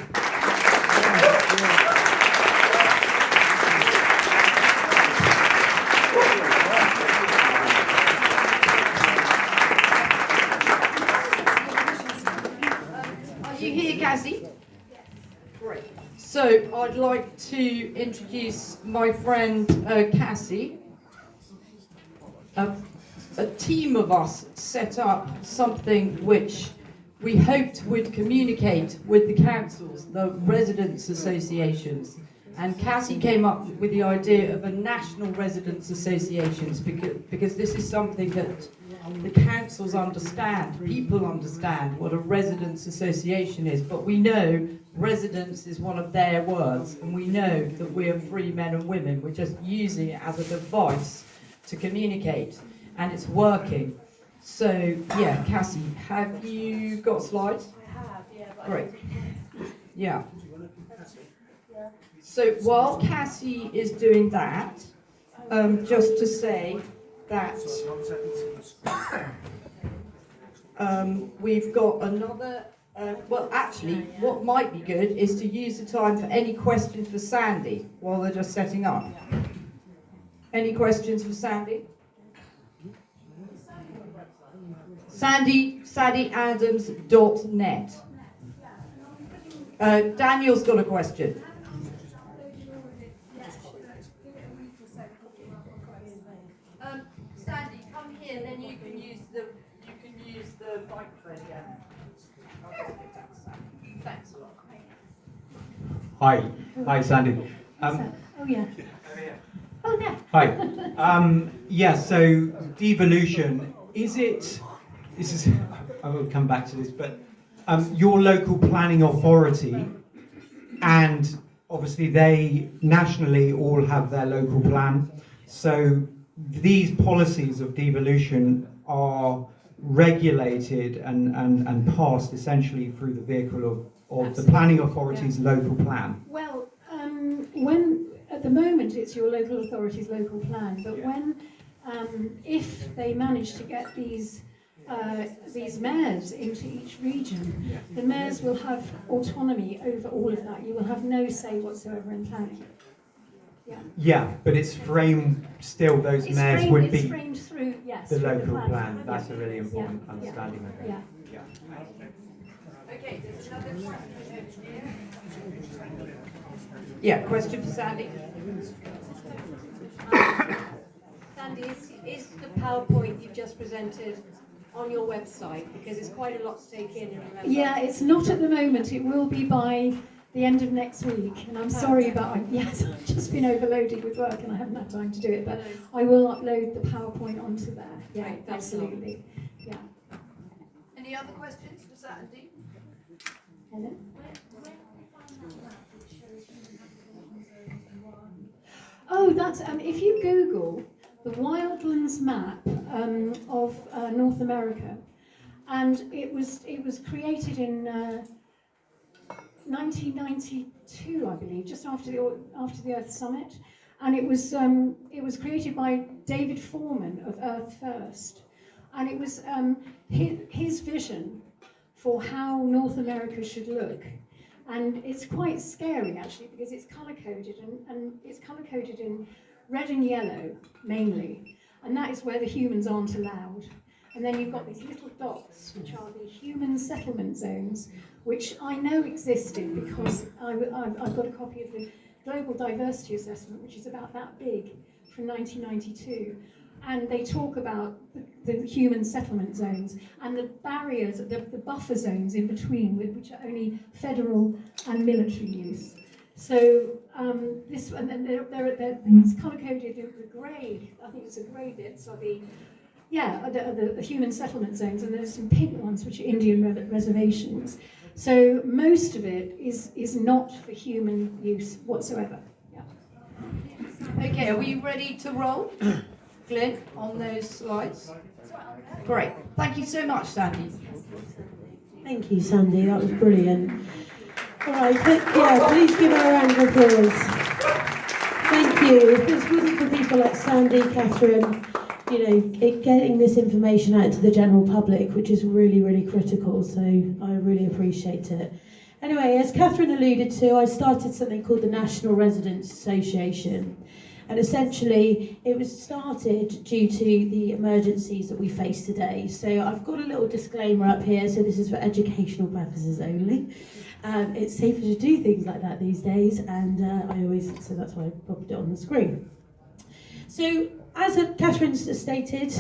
Cassie? Great. So I'd like to introduce my friend Cassie. A team of us set up something which we hoped would communicate with the councils, the residents' associations. And Cassie came up with the idea of a national residents' associations because this is something that the councils understand, people understand what a residents' association is, but we know residents is one of their words, and we know that we are free men and women. We're just using it as a device to communicate, and it's working. So, yeah, Cassie, have you got slides? I have, yeah. Great. Yeah. So while Cassie is doing that, just to say that we've got another, well actually what might be good is to use the time for any questions for Sandy while they're just setting up. Any questions for Sandy? SandiAdams.net. Daniel's got a question. Sandy, come here, then you can use the microphone again. Thanks a lot. Hi, Sandy. Oh yeah. Oh yeah. Hi. So devolution, I will come back to this, but your local planning authority, and obviously they nationally all have their local plan, so these policies of devolution are regulated and passed essentially through the vehicle of the planning authority's local plan. Well, when at the moment it's your local authority's local plan, but when if they manage to get these mayors into each region, the mayors will have autonomy over all of that. You will have no say whatsoever in planning. Yeah, but it's framed still. Those mayors would be framed through, yes, the through local the plan. That's a really important understanding of it. Yeah. Okay, there's another question. Yeah, question for Sandy. Sandy, is the PowerPoint you've just presented on your website? Because it's quite a lot to take in. Yeah, it's not at the moment. It will be by the end of next week, and I'm sorry, but yes, I've just been overloaded with work and I haven't had time to do it, but I will upload the PowerPoint onto there. Yeah, Right, thanks a lot. absolutely. Yeah. Any other questions for Sandy? Helen? Oh, that's if you Google the Wildlands map of North America, and it was created in 1992, I believe, just after the Earth Summit, and it was created by David Foreman of Earth First, and it was his vision for how North America should look. And it's quite scary, actually, because it's colour-coded, and it's colour-coded in red and yellow, mainly. And that is where the humans aren't allowed. And then you've got these little dots, which are the human settlement zones, which I know existed because I've got a copy of the Global Diversity Assessment, which is about that big, from 1992. And they talk about the human settlement zones and the barriers, the buffer zones in between, which are only federal and military use. So this, and then it's colour-coded in the grey. I think it's a grey bit. So the human settlement zones, and there's some pink ones which are Indian reservations. So most of it is not for human use whatsoever. Yeah. Okay, are we ready to roll? Glyn, on those slides? Great. Thank you so much, Sandy. Thank you, Sandy. That was brilliant. All right, please give her a round of applause. Thank you. If this wasn't for people like Sandy, Katherine, getting this information out to the general public, which is really, really critical, so I really appreciate it. Anyway, as Katherine alluded to, I started something called the National Residents Association. And essentially, it was started due to the emergencies that we face today. So I've got a little disclaimer up here, so this is for educational purposes only. It's safer to do things like that these days, and so that's why I popped it on the screen. So, as Katherine's stated,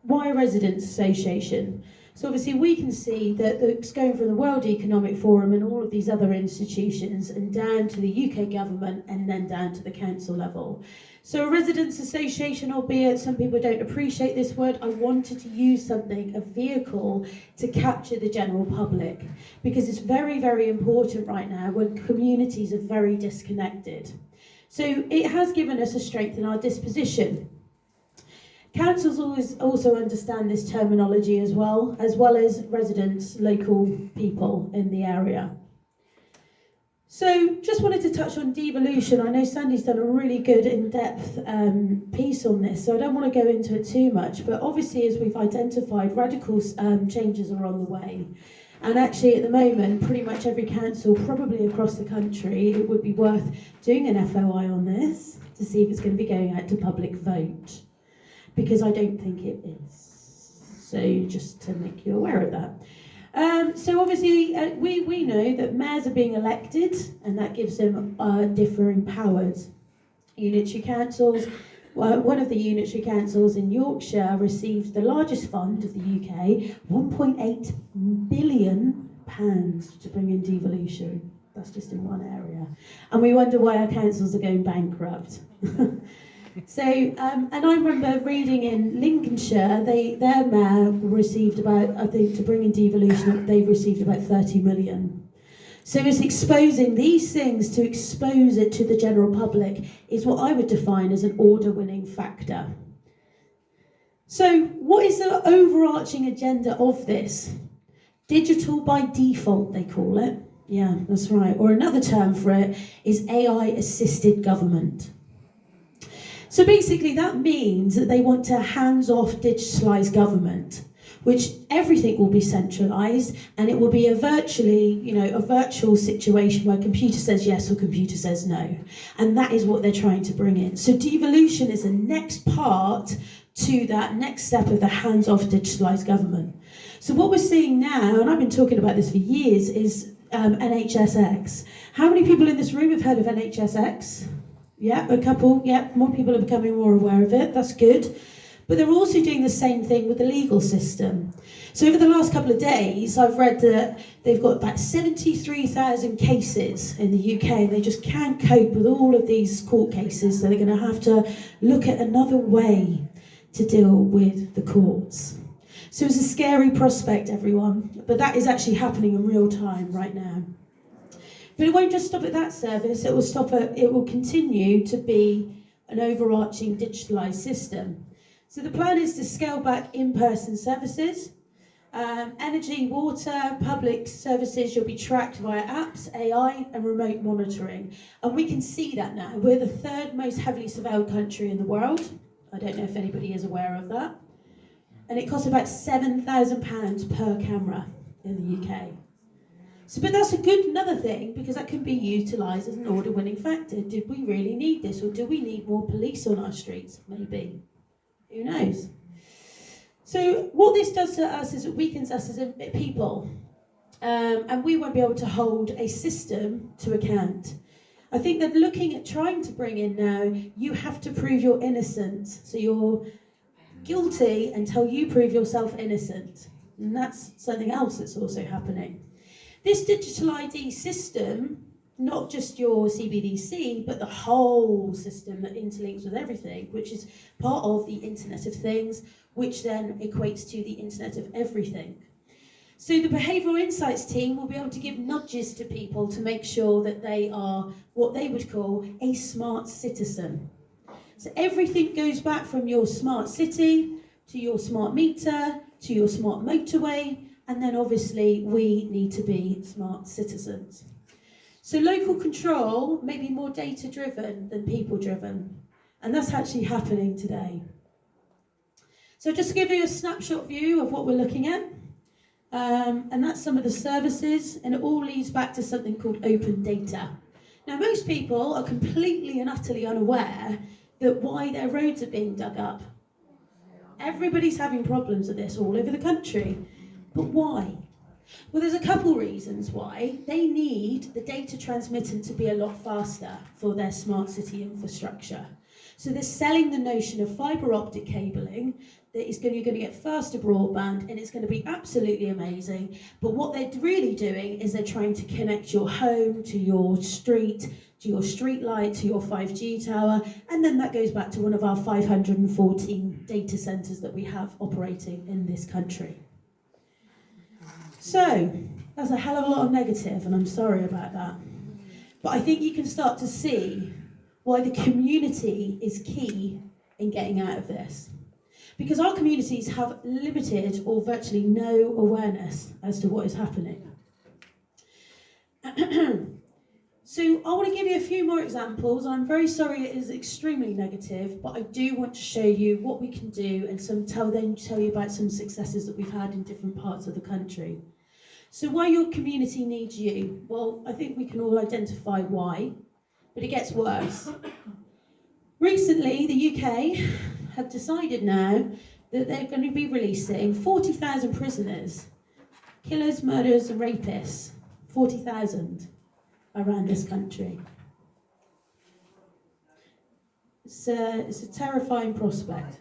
why a residents' association? So obviously we can see that it's going from the World Economic Forum and all of these other institutions and down to the UK government and then down to the council level. So a residents' association, albeit some people don't appreciate this word, I wanted to use something, a vehicle, to capture the general public, because it's very, very important right now when communities are very disconnected. So it has given us a strength in our disposition. Councils always also understand this terminology as well as residents, local people in the area. So just wanted to touch on devolution. I know Sandy's done a really good in-depth piece on this, so I don't want to go into it too much, but obviously as we've identified, radical changes are on the way. And actually at the moment, pretty much every council, probably across the country, it would be worth doing an FOI on this to see if it's going to be going out to public vote. Because I don't think it is. So just to make you aware of that. So obviously we know that mayors are being elected, and that gives them differing powers. Unitary councils, one of the unitary councils in Yorkshire received the largest fund of the UK, £1.8 billion to bring in devolution. That's just in one area. And we wonder why our councils are going bankrupt. So, and I remember reading in Lincolnshire, their mayor received about, I think, to bring in devolution, they've received about 30 million. So it's exposing these things, to expose it to the general public, is what I would define as an order-winning factor. So what is the overarching agenda of this? Digital by default, they call it. Yeah, that's right. Or another term for it is AI-assisted government. So basically that means that they want to hands-off digitalise government, which everything will be centralised, and it will be a virtual situation where computer says yes or computer says no. And that is what they're trying to bring in. So devolution is the next part to that next step of the hands-off digitalised government. So what we're seeing now, and I've been talking about this for years, is NHSX. How many people in this room have heard of NHSX? Yeah, a couple. Yeah, more people are becoming more aware of it. That's good. But they're also doing the same thing with the legal system. So over the last couple of days, I've read that they've got about 73,000 cases in the UK, and they just can't cope with all of these court cases, so they're going to have to look at another way to deal with the courts. So it's a scary prospect, everyone, but that is actually happening in real time right now. But it won't just stop at that service, it will continue to be an overarching digitalised system. So the plan is to scale back in-person services, energy, water, public services. You'll be tracked via apps, AI and remote monitoring. And we can see that now. We're the third most heavily surveilled country in the world. I don't know if anybody is aware of that. And it costs about £7,000 per camera in the UK. So, but that's another thing, because that can be utilised as an order-winning factor. Did we really need this, or do we need more police on our streets? Maybe. Who knows? So what this does to us is it weakens us as a people, and we won't be able to hold a system to account. I think they're looking at trying to bring in now, you have to prove you're innocent. So you're guilty until you prove yourself innocent. And that's something else that's also happening. This digital ID system, not just your CBDC, but the whole system that interlinks with everything, which is part of the Internet of Things, which then equates to the Internet of Everything. So the Behavioural Insights team will be able to give nudges to people to make sure that they are what they would call a smart citizen. So everything goes back from your smart city, to your smart meter, to your smart motorway, and then obviously we need to be smart citizens. So local control may be more data-driven than people-driven, and that's actually happening today. So just to give you a snapshot view of what we're looking at, and that's some of the services, and it all leads back to something called open data. Now, most people are completely and utterly unaware that why their roads are being dug up. Everybody's having problems with this all over the country, but why? Well, there's a couple reasons why. They need the data transmittant to be a lot faster for their smart city infrastructure. So they're selling the notion of fibre optic cabling, that you're going to get faster broadband, and it's going to be absolutely amazing. But what they're really doing is they're trying to connect your home to your street, to your street light, to your 5G tower, and then that goes back to one of our 514 data centres that we have operating in this country. So, that's a hell of a lot of negative, and I'm sorry about that. But I think you can start to see why the community is key in getting out of this. Because our communities have limited or virtually no awareness as to what is happening. So I want to give you a few more examples. I'm very sorry it is extremely negative, but I do want to show you what we can do and tell you about some successes that we've had in different parts of the country. So why your community needs you? Well, I think we can all identify why, but it gets worse. Recently, the UK have decided now that they're going to be releasing 40,000 prisoners, killers, murderers and rapists, 40,000 around this country. It's a terrifying prospect.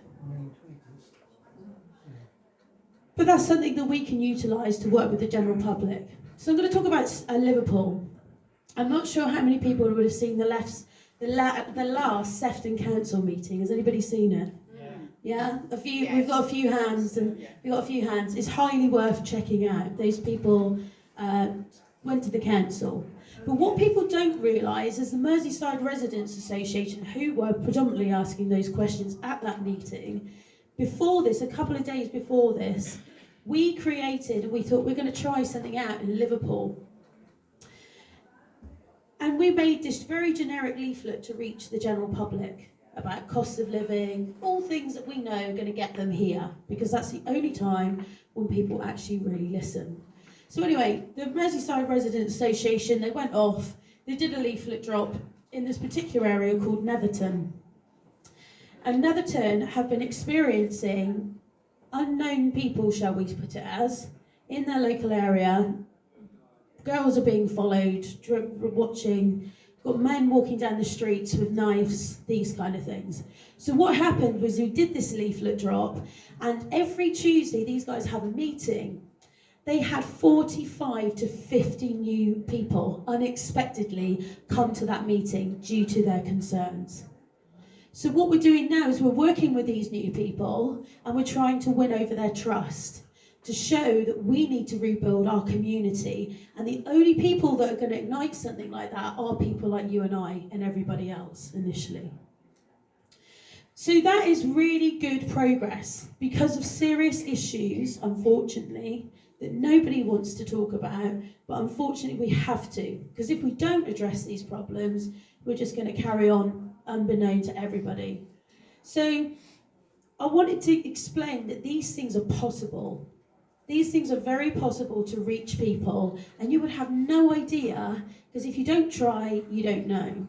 But that's something that we can utilise to work with the general public. So I'm going to talk about Liverpool. I'm not sure how many people would have seen the last Sefton Council meeting. Has anybody seen it? Yeah? Yes. We've got a few hands, and we've got a few hands. It's highly worth checking out. Those people went to the council. But what people don't realise is the Merseyside Residents Association, who were predominantly asking those questions at that meeting, before this, a couple of days before this, we thought we're going to try something out in Liverpool. And we made this very generic leaflet to reach the general public about cost of living, all things that we know are going to get them here, because that's the only time when people actually really listen. So anyway, the Merseyside Residents Association, they went off, they did a leaflet drop in this particular area called Netherton. And Netherton have been experiencing unknown people, shall we put it as, in their local area. Girls are being followed, got men walking down the streets with knives, these kind of things. So what happened was we did this leaflet drop, and every Tuesday these guys have a meeting. They had 45 to 50 new people unexpectedly come to that meeting due to their concerns. So what we're doing now is we're working with these new people and we're trying to win over their trust to show that we need to rebuild our community, and the only people that are going to ignite something like that are people like you and I and everybody else initially. So that is really good progress because of serious issues, unfortunately, that nobody wants to talk about, but unfortunately we have to, because if we don't address these problems, we're just going to carry on unbeknown to everybody. So I wanted to explain that these things are possible. These things are very possible to reach people, and you would have no idea, because if you don't try, you don't know.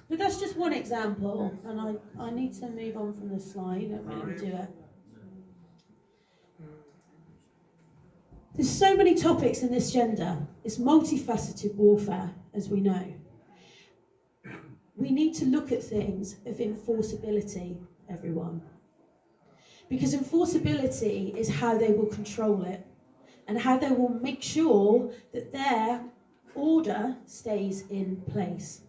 But that's just one example, and I need to move on from this slide. Let me do it. There's so many topics in this gender. It's multifaceted warfare, as we know. We need to look at things of enforceability, everyone. Because enforceability is how they will control it and how they will make sure that their order stays in place.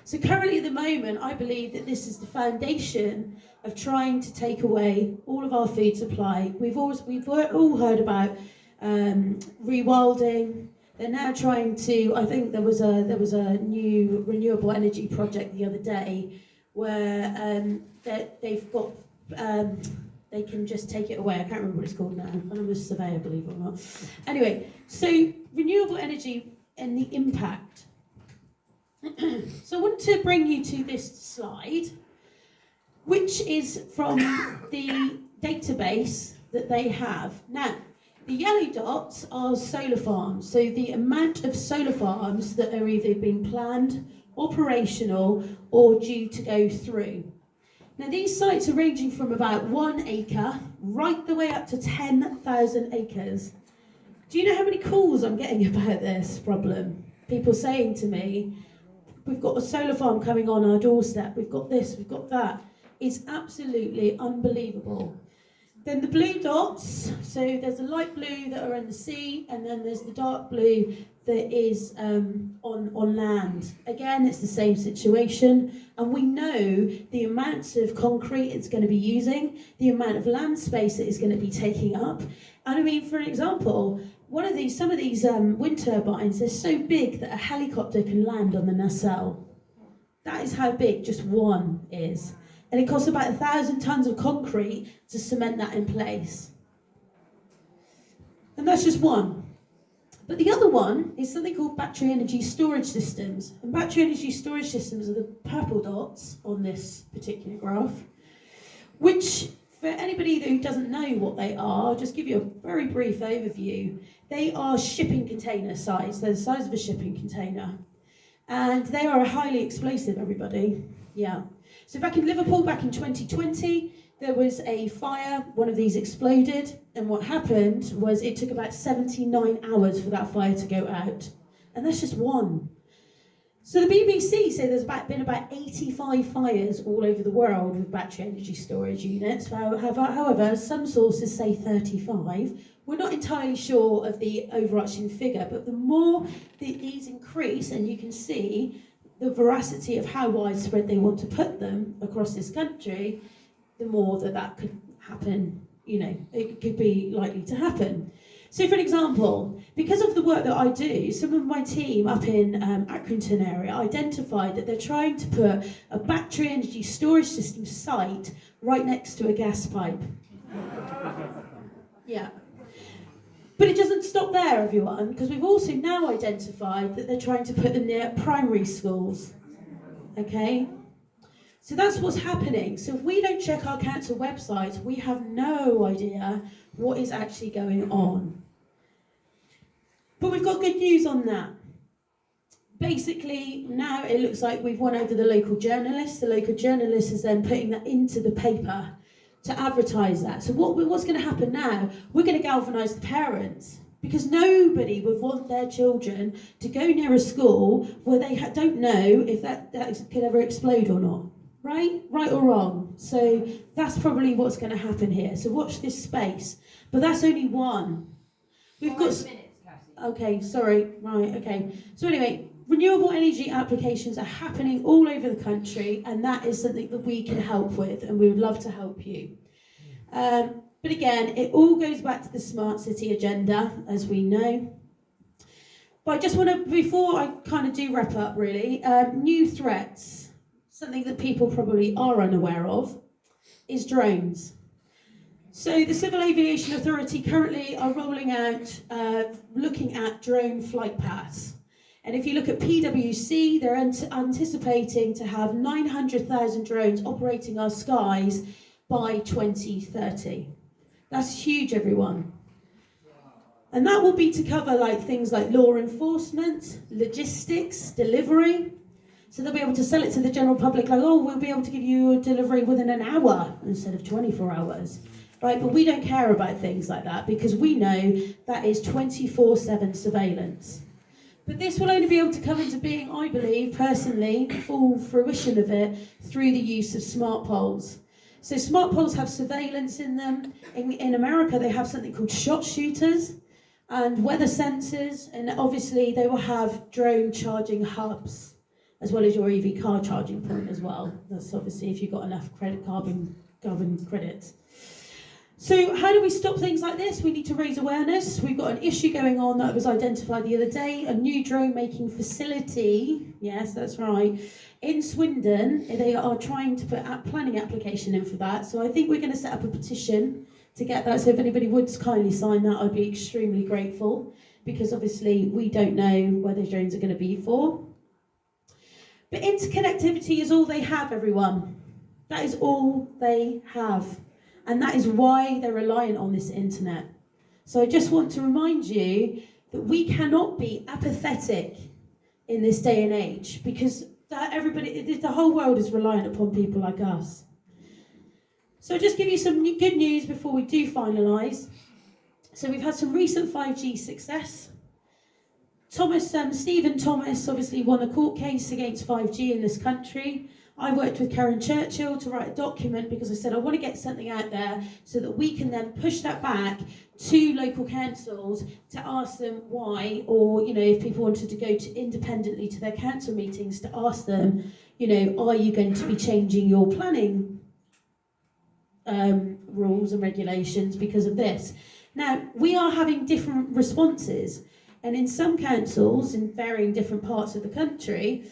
So currently at the moment, I believe that this is the foundation of trying to take away all of our food supply. We've all heard about rewilding. They're now trying to, I think there was a new renewable energy project the other day where they've got, they can just take it away. I can't remember what it's called now. I'm a surveyor, believe it or not. Anyway, so renewable energy and the impact. So I want to bring you to this slide, which is from the database that they have. Now, the yellow dots are solar farms, so the amount of solar farms that are either being planned, operational, or due to go through. Now these sites are ranging from about 1 acre right the way up to 10,000 acres. Do you know how many calls I'm getting about this problem? People saying to me, we've got a solar farm coming on our doorstep, we've got this, we've got that. It's absolutely unbelievable. Then the blue dots, so there's the light blue that are in the sea, and then there's the dark blue that is on land. Again, it's the same situation, and we know the amounts of concrete it's going to be using, the amount of land space it is going to be taking up. And I mean, for an example, some of these wind turbines, they're so big that a helicopter can land on the nacelle. That is how big just one is. And it costs about 1,000 tons of concrete to cement that in place. And that's just one. But the other one is something called battery energy storage systems. And battery energy storage systems are the purple dots on this particular graph, which, for anybody who doesn't know what they are, I'll just give you a very brief overview. They are shipping container size. They're the size of a shipping container. And they are highly explosive, everybody. Yeah. So back in Liverpool, back in 2020, there was a fire, one of these exploded, and what happened was it took about 79 hours for that fire to go out. And that's just one. So the BBC say there's been about 85 fires all over the world with battery energy storage units. However, some sources say 35. We're not entirely sure of the overarching figure, but the more that these increase, and you can see the veracity of how widespread they want to put them across this country, the more that could happen, it could be likely to happen. So for an example, because of the work that I do, some of my team up in Accrington area identified that they're trying to put a battery energy storage system site right next to a gas pipe. Yeah. But it doesn't stop there, everyone, because we've also now identified that they're trying to put them near primary schools. Okay? So that's what's happening. So if we don't check our council websites, we have no idea what is actually going on. But we've got good news on that. Basically, now it looks like we've won over the local journalist. The local journalist is then putting that into the paper to advertise that. So what's going to happen now? We're going to galvanise the parents, Because nobody would want their children to go near a school where they don't know if that could ever explode or not. Right? Right or wrong? So that's probably what's going to happen here. So watch this space. But that's only one. We've got... 5 minutes, Cassie. Okay, sorry. Right, okay. So anyway, renewable energy applications are happening all over the country, and that is something that we can help with, and we would love to help you. But again, it all goes back to the smart city agenda, as we know. But I just want to, before I kind of do wrap up really, new threats, something that people probably are unaware of, is drones. So the Civil Aviation Authority currently are rolling out, looking at drone flight paths. And if you look at PwC, they're anticipating to have 900,000 drones operating our skies by 2030. That's huge, everyone. And that will be to cover things like law enforcement, logistics, delivery. So they'll be able to sell it to the general public we'll be able to give you a delivery within an hour instead of 24 hours. Right, but we don't care about things like that because we know that is 24/7 surveillance. But this will only be able to come into being, I believe, personally, full fruition of it, through the use of smart poles. So smart poles have surveillance in them. In America, they have something called shot shooters and weather sensors, and obviously they will have drone charging hubs, as well as your EV car charging point as well. That's obviously if you've got enough carbon credits. So how do we stop things like this? We need to raise awareness. We've got an issue going on that was identified the other day, a new drone making facility, yes, that's right, in Swindon. They are trying to put a planning application in for that. So I think we're going to set up a petition to get that. So if anybody would kindly sign that, I'd be extremely grateful, because obviously we don't know where those drones are going to be for. But interconnectivity is all they have, everyone. That is all they have. And that is why they're reliant on this internet. So I just want to remind you that we cannot be apathetic in this day and age, because the whole world is reliant upon people like us. So I'll just give you some good news before we do finalise. So we've had some recent 5G success. Stephen Thomas obviously won a court case against 5G in this country. I worked with Karen Churchill to write a document because I said I want to get something out there so that we can then push that back to local councils to ask them why, or if people wanted to go independently to their council meetings, to ask them, are you going to be changing your planning rules and regulations because of this? Now, we are having different responses, and in some councils in varying different parts of the country,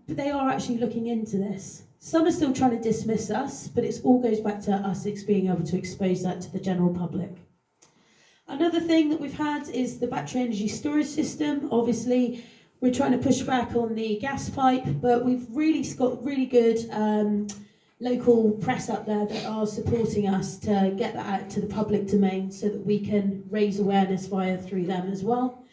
but they are actually looking into this. Some are still trying to dismiss us, but it all goes back to us being able to expose that to the general public. Another thing that we've had is the battery energy storage system. Obviously, we're trying to push back on the gas pipe, but we've really got really good local press up there that are supporting us to get that out to the public domain so that we can raise awareness through them as well.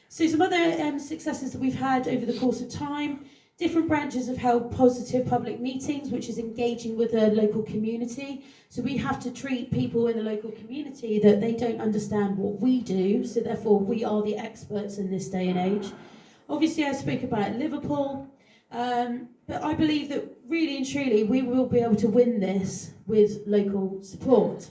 So some other successes that we've had over the course of time. Different branches have held positive public meetings, which is engaging with the local community. So we have to treat people in the local community that they don't understand what we do, so therefore we are the experts in this day and age. Obviously I spoke about Liverpool, but I believe that really and truly we will be able to win this with local support.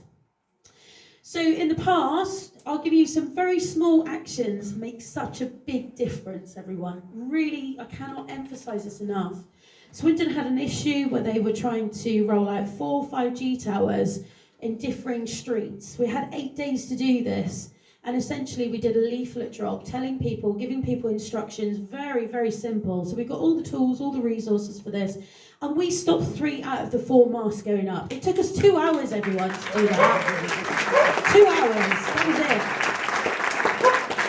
So in the past, I'll give you some very small actions make such a big difference, everyone. Really, I cannot emphasise this enough. Swindon had an issue where they were trying to roll out 4 5G towers in differing streets. We had 8 days to do this, and essentially we did a leaflet drop telling people, giving people instructions, very, very simple. So we've got all the tools, all the resources for this, and we stopped 3 out of the 4 masts going up. It took us 2 hours, everyone, to do that. 2 hours, that was it.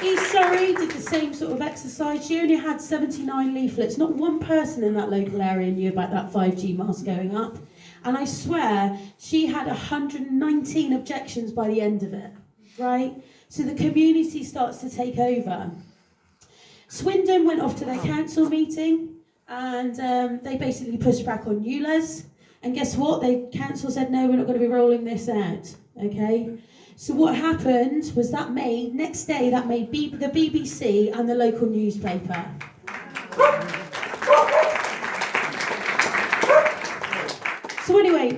East Surrey did the same sort of exercise. She only had 79 leaflets. Not one person in that local area knew about that 5G mast going up. And I swear, she had 119 objections by the end of it, right? So the community starts to take over. Swindon went off to their council meeting, and they basically pushed back on ULEZ. And guess what? The council said, no, we're not going to be rolling this out, okay? So what happened was next day that made the BBC and the local newspaper. So anyway,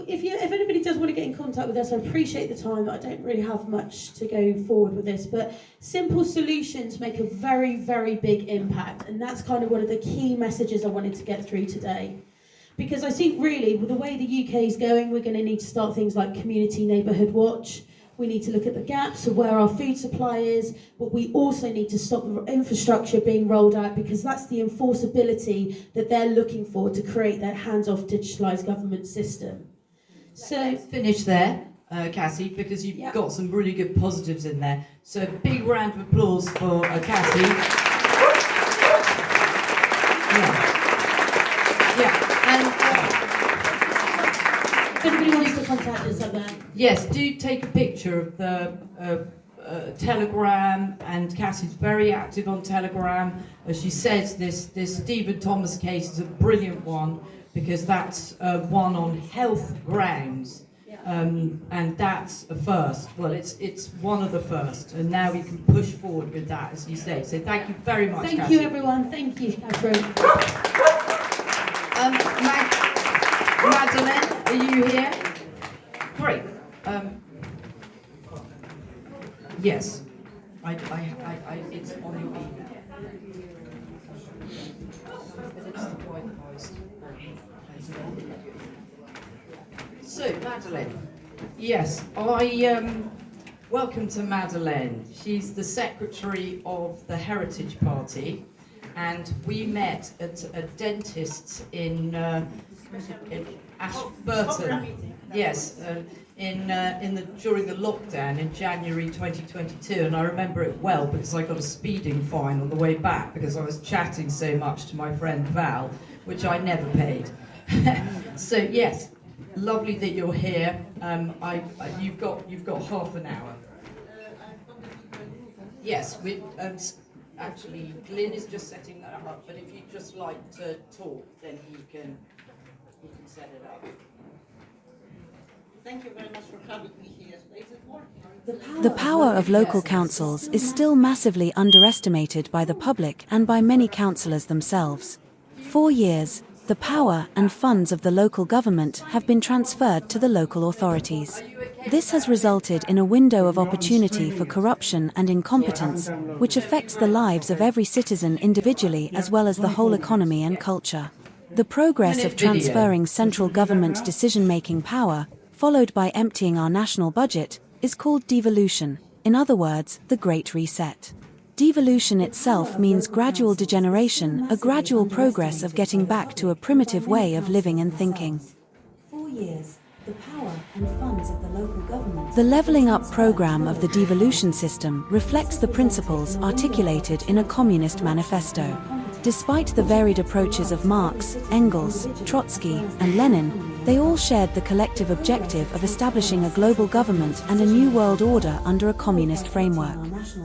if anybody does want to get in contact with us, I appreciate the time. I don't really have much to go forward with this, but simple solutions make a very, very big impact, and that's kind of one of the key messages I wanted to get through today. Because I think really, with the way the UK is going, we're going to need to start things like community neighbourhood watch. We need to look at the gaps of where our food supply is, but we also need to stop the infrastructure being rolled out, because that's the enforceability that they're looking for to create that hands-off digitalised government system. So let's finish there, Cassie, because you've got some really good positives in there. So big round of applause for Cassie. And if anybody wants to contact us on that. Yes, do take a picture of the Telegram, and Cassie's very active on Telegram. As she says, this Stephen Thomas case is a brilliant one, because that's one on health grounds, and that's a first. Well, it's one of the first, and now we can push forward with that, as you say. So thank you very much, Thank Cassie. you, everyone. Thank you, Katherine. Madeleine, are you here? Great. Yes, it's on your email. But it's the White House. So, Madeleine. Yes, welcome to Madeleine. She's the secretary of the Heritage Party, and we met at a dentist's in Ashburton. Yes, during the lockdown in January 2022, and I remember it well because I got a speeding fine on the way back because I was chatting so much to my friend Val, which I never paid. So yes, lovely that you're here. You've got half an hour. Yes, actually, Glyn is just setting that up. But if you'd just like to talk, then he can set it up. Thank you very much for having me here. Is it working? The power of local councils is still massively underestimated by the public and by many councillors themselves. For years, the power and funds of the local government have been transferred to the local authorities. This has resulted in a window of opportunity for corruption and incompetence, which affects the lives of every citizen individually as well as the whole economy and culture. The progress of transferring central government decision-making power, followed by emptying our national budget, is called devolution, in other words, the Great Reset. Devolution itself means gradual degeneration, a gradual progress of getting back to a primitive way of living and thinking. For years, the power and funds of the local government. The levelling up programme of the devolution system reflects the principles articulated in a communist manifesto. Despite the varied approaches of Marx, Engels, Trotsky, and Lenin, they all shared the collective objective of establishing a global government and a new world order under a communist framework.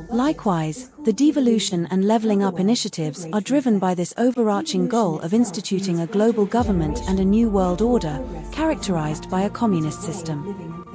Likewise, the devolution and levelling up initiatives are driven by this overarching goal of instituting a global government and a new world order, characterized by a communist system.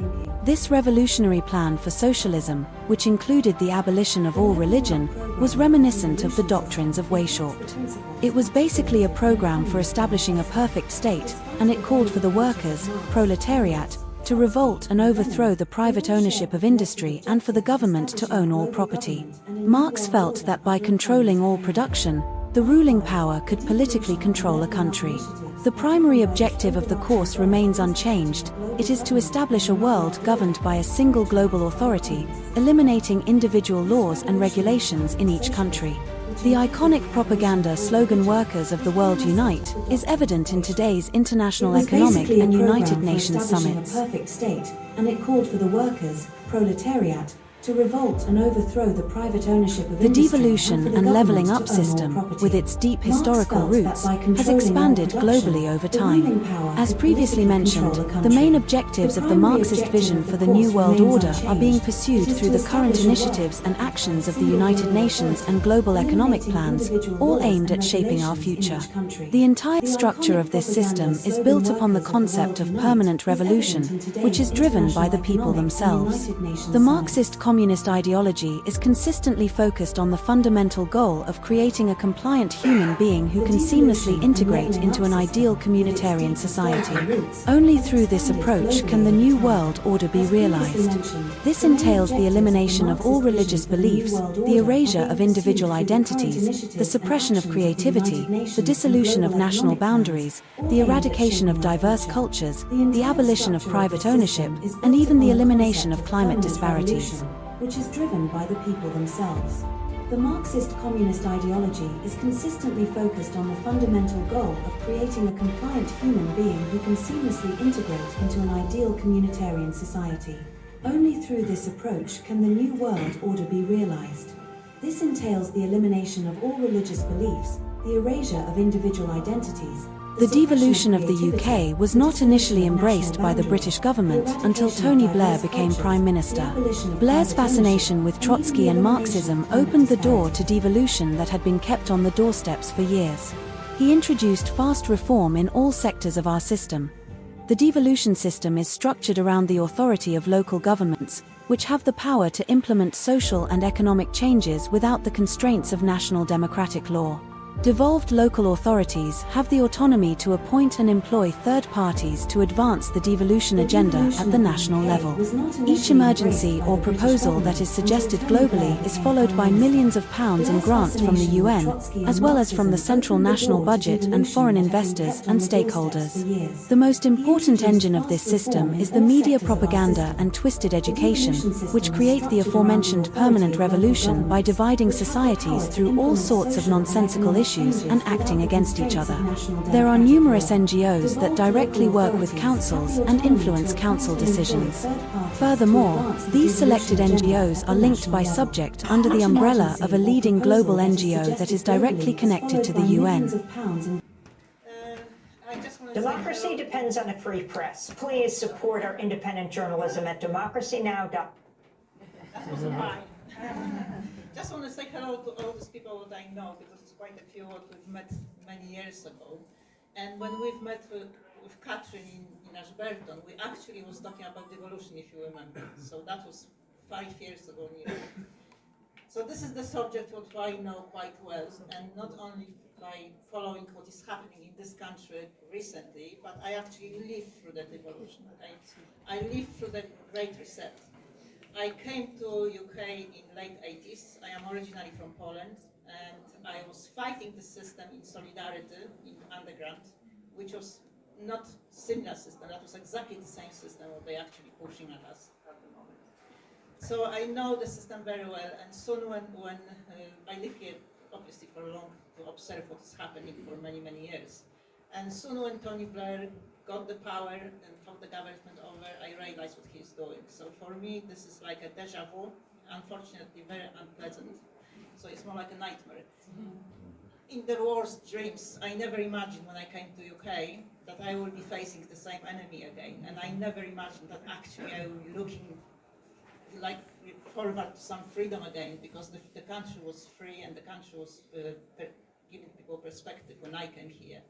This revolutionary plan for socialism, which included the abolition of all religion, was reminiscent of the doctrines of Weishaupt. It was basically a program for establishing a perfect state, and it called for the workers, proletariat, to revolt and overthrow the private ownership of industry and for the government to own all property. Marx felt that by controlling all production, the ruling power could politically control a country. The primary objective of the course remains unchanged. It is to establish a world governed by a single global authority, eliminating individual laws and regulations in each country. The iconic propaganda slogan "Workers of the World Unite" is evident in today's International Economic and United Nations summits. A perfect state, and it called for the workers, proletariat, to revolt and overthrow the private ownership of The industry devolution and and levelling government up to own more system, property. with its deep Marx historical felt that roots, by has controlling expanded all production, globally over the time. ruling power As could previously politically mentioned, control a the country. main objectives of the primary Marxist objective vision of for the course New World remains Order are being unchanged. pursued It is through to the current establish a initiatives world and actions of the single United global Nations authority, and global economic eliminating plans, individual all laws aimed and at shaping our regulations in future. each country. The entire The structure iconic of this propaganda system is slogan built upon the workers of the concept world of unite permanent is revolution, evident in today's which is driven by the international people economic and themselves. United Nations The summit. Marxist communist ideology is consistently focused on the fundamental goal of creating a compliant human being who can seamlessly integrate into an ideal communitarian society. Only through this approach can the New World Order be realized. This entails the elimination of all religious beliefs, the erasure of individual identities, the suppression of creativity, the dissolution of national boundaries, the eradication of diverse cultures, the abolition of private ownership, and even the elimination of climate disparities. Which is driven by the people themselves. The Marxist communist ideology is consistently focused on the fundamental goal of creating a compliant human being who can seamlessly integrate into an ideal communitarian society. Only through this approach can the New World Order be realized. This entails the elimination of all religious beliefs, the erasure of individual identities. The devolution of the UK was not initially embraced by the British government until Tony Blair became Prime Minister. Blair's fascination with Trotsky and Marxism opened the door to devolution that had been kept on the doorsteps for years. He introduced fast reform in all sectors of our system. The devolution system is structured around the authority of local governments, which have the power to implement social and economic changes without the constraints of national democratic law. Devolved local authorities have the autonomy to appoint and employ third parties to advance the devolution agenda at the national level. Each emergency or proposal that is suggested globally is followed by millions of pounds in grants from the UN, as well as from the central national budget and foreign investors and stakeholders. The most important engine of this system is the media propaganda and twisted education, which create the aforementioned permanent revolution by dividing societies through all sorts of nonsensical issues and acting against each other. There are numerous NGOs that directly work with councils and influence council decisions. Furthermore, these selected NGOs are linked by subject under the umbrella of a leading global NGO that is directly connected to the UN. Democracy depends on a free press. Please support our independent journalism at democracynow. That was mine. Just want to say hello to all these people that I know, because it's quite a few what we've met many years ago. And when we've met with Katherine in Ashburton, we actually was talking about devolution, if you remember. So that was 5 years ago nearly. So this is the subject what I know quite well, and not only by following what is happening in this country recently, but I actually lived through the devolution. I lived through the Great Reset. I came to UK in late 80s. I am originally from Poland, and I was fighting the system in solidarity in underground, which was not similar system. That was exactly the same system what they actually pushing at us at the moment. So I know the system very well, and soon when I live here obviously for long to observe what is happening for many years, and soon when Tony Blair got the power and took the government over, I realized what he's doing. So for me, this is like a deja vu, unfortunately very unpleasant. So it's more like a nightmare. In the worst dreams, I never imagined when I came to UK that I will be facing the same enemy again. And I never imagined that actually I will be looking like forward to some freedom again, because the country was free and the country was giving people perspective when I came here.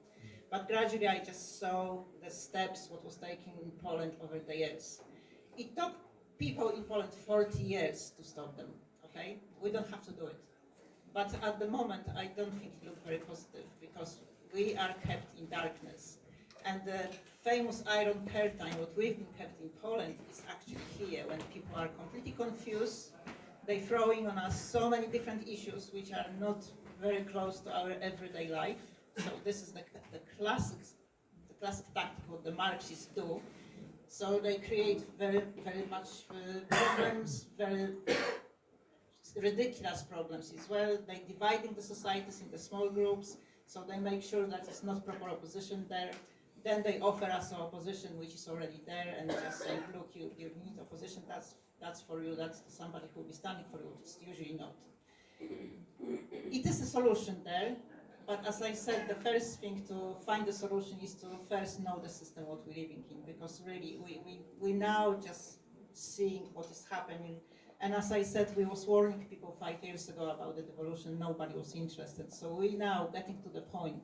But gradually I just saw the steps what was taken in Poland over the years. It took people in Poland 40 years to stop them, okay? We don't have to do it. But at the moment, I don't think it looks very positive, because we are kept in darkness. And the famous Iron Curtain, what we've been kept in Poland, is actually here, when people are completely confused. They're throwing on us so many different issues which are not very close to our everyday life. So this is the classic tactic what the Marxists do. So they create very much problems, very ridiculous problems as well. They're dividing the societies into small groups, so they make sure that it's not proper opposition there. Then they offer us an opposition which is already there, and just say, look, you need opposition. That's That's for you, that's somebody who will be standing for you, it's usually not. It is a solution there, but as I said, the first thing to find the solution is to first know the system what we're living in, because really we now just seeing what is happening. And as I said, we was warning people 5 years ago about the devolution, nobody was interested. So we now getting to the point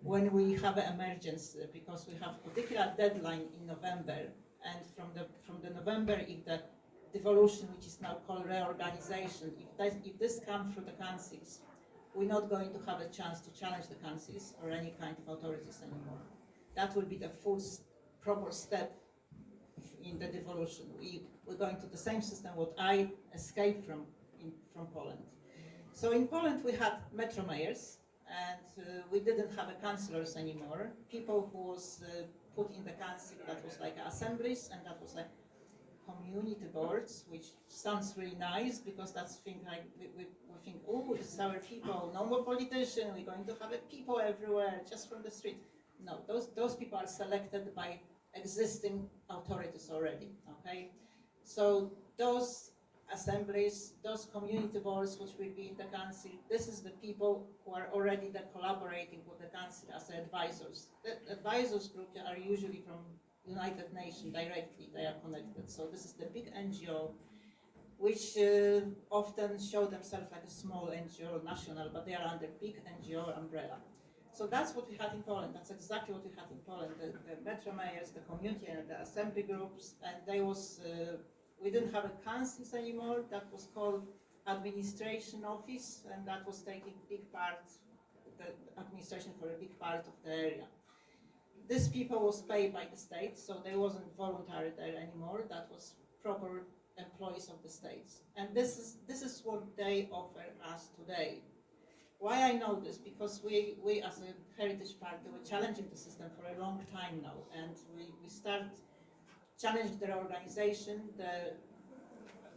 when we have an emergency, because we have particular deadline in November, and from the November, if the devolution, which is now called reorganization, if this comes through the councils, we're not going to have a chance to challenge the councils or any kind of authorities anymore. That will be the full proper step in the devolution. We're going to the same system what I escaped from Poland. So in Poland we had metro mayors, and we didn't have a councillors anymore. People who was put in the council, that was like assemblies, and that was like community boards, which sounds really nice, because that's thing like we think, oh, this is our people, no more politician, we're going to have people everywhere just from the street. No, those people are selected by existing authorities already, okay? So those assemblies, those community boards which will be in the council, this is the people who are already collaborating with the council as advisors. The advisors group are usually from United Nations directly, they are connected. So this is the big NGO, which often show themselves like a small NGO, national, but they are under big NGO umbrella. So that's what we had in Poland. That's exactly what we had in Poland. The metro mayors, the community and the assembly groups, and they was, we didn't have a councils anymore. That was called administration office, and that was taking big part, the administration for a big part of the area. These people was paid by the state, so they wasn't voluntary there anymore. That was proper employees of the states. And this is what they offer us today. Why I know this? Because we as a heritage party, we're challenging the system for a long time now, and we start challenging their organization, the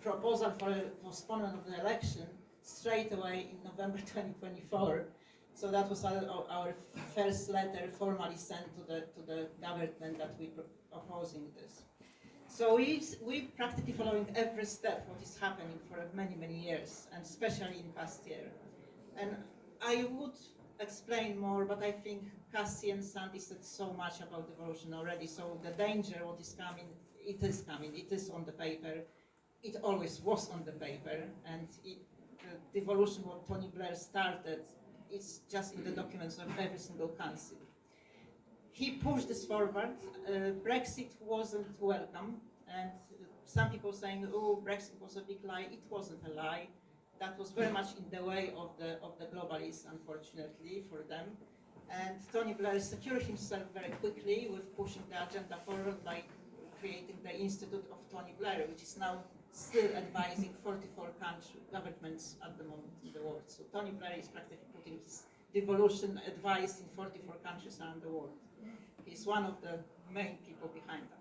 proposal for a postponement of the election straight away in November 2024. So that was our first letter formally sent to the government that we opposing this. So we practically following every step what is happening for many years, and especially in past year. And I would explain more, but I think Cassie and Sandi said so much about devolution already. So the danger, what is coming, it is coming. It is on the paper. It always was on the paper. And the devolution, what Tony Blair started, it's just in the documents of every single council. He pushed this forward. Brexit wasn't welcome. And some people saying, oh, Brexit was a big lie. It wasn't a lie. That was very much in the way of the globalists, unfortunately, for them. And Tony Blair secured himself very quickly with pushing the agenda forward by creating the Institute of Tony Blair, which is now still advising 44 governments at the moment in the world. So Tony Blair is practically putting his devolution advice in 44 countries around the world. He's one of the main people behind that.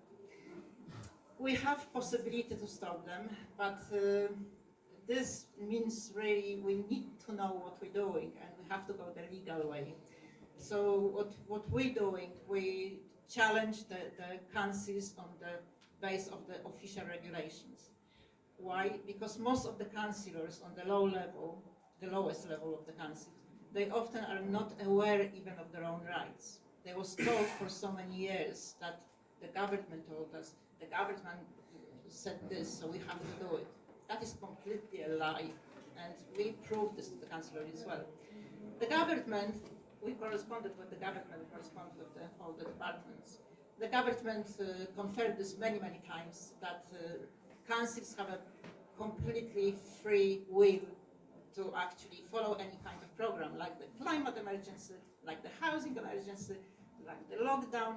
We have possibility to stop them, but this means really we need to know what we're doing, and we have to go the legal way. So what we're doing, we challenge the councils on the base of the official regulations. Why? Because most of the councillors on the low level, the lowest level of the council, they often are not aware even of their own rights. They was told for so many years that the government told us, the government said this, so we have to do it. That is completely a lie, and we proved this to the councillor as well. The government, we corresponded with the government, we corresponded with all the departments. The government confirmed this many times, that councils have a completely free will to actually follow any kind of program, like the climate emergency, like the housing emergency, like the lockdown.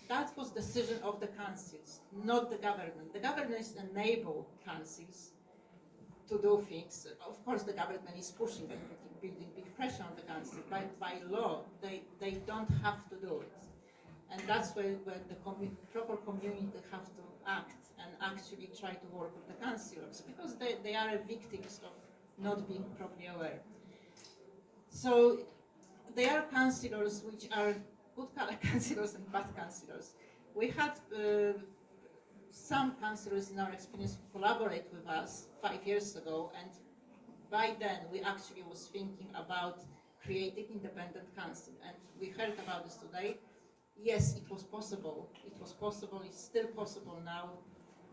That was decision of the councils, not the government. The government enable councils to do things. Of course, the government is pushing and building big pressure on the council. By law, they don't have to do it. And that's where the proper community have to act and actually try to work with the councillors, because they are victims of not being properly aware. So there are councillors which are good councillors and bad councillors. We had some councillors in our experience collaborate with us 5 years ago, and by then we actually was thinking about creating independent council, and we heard about this today. Yes, it was possible. It was possible. It's still possible now.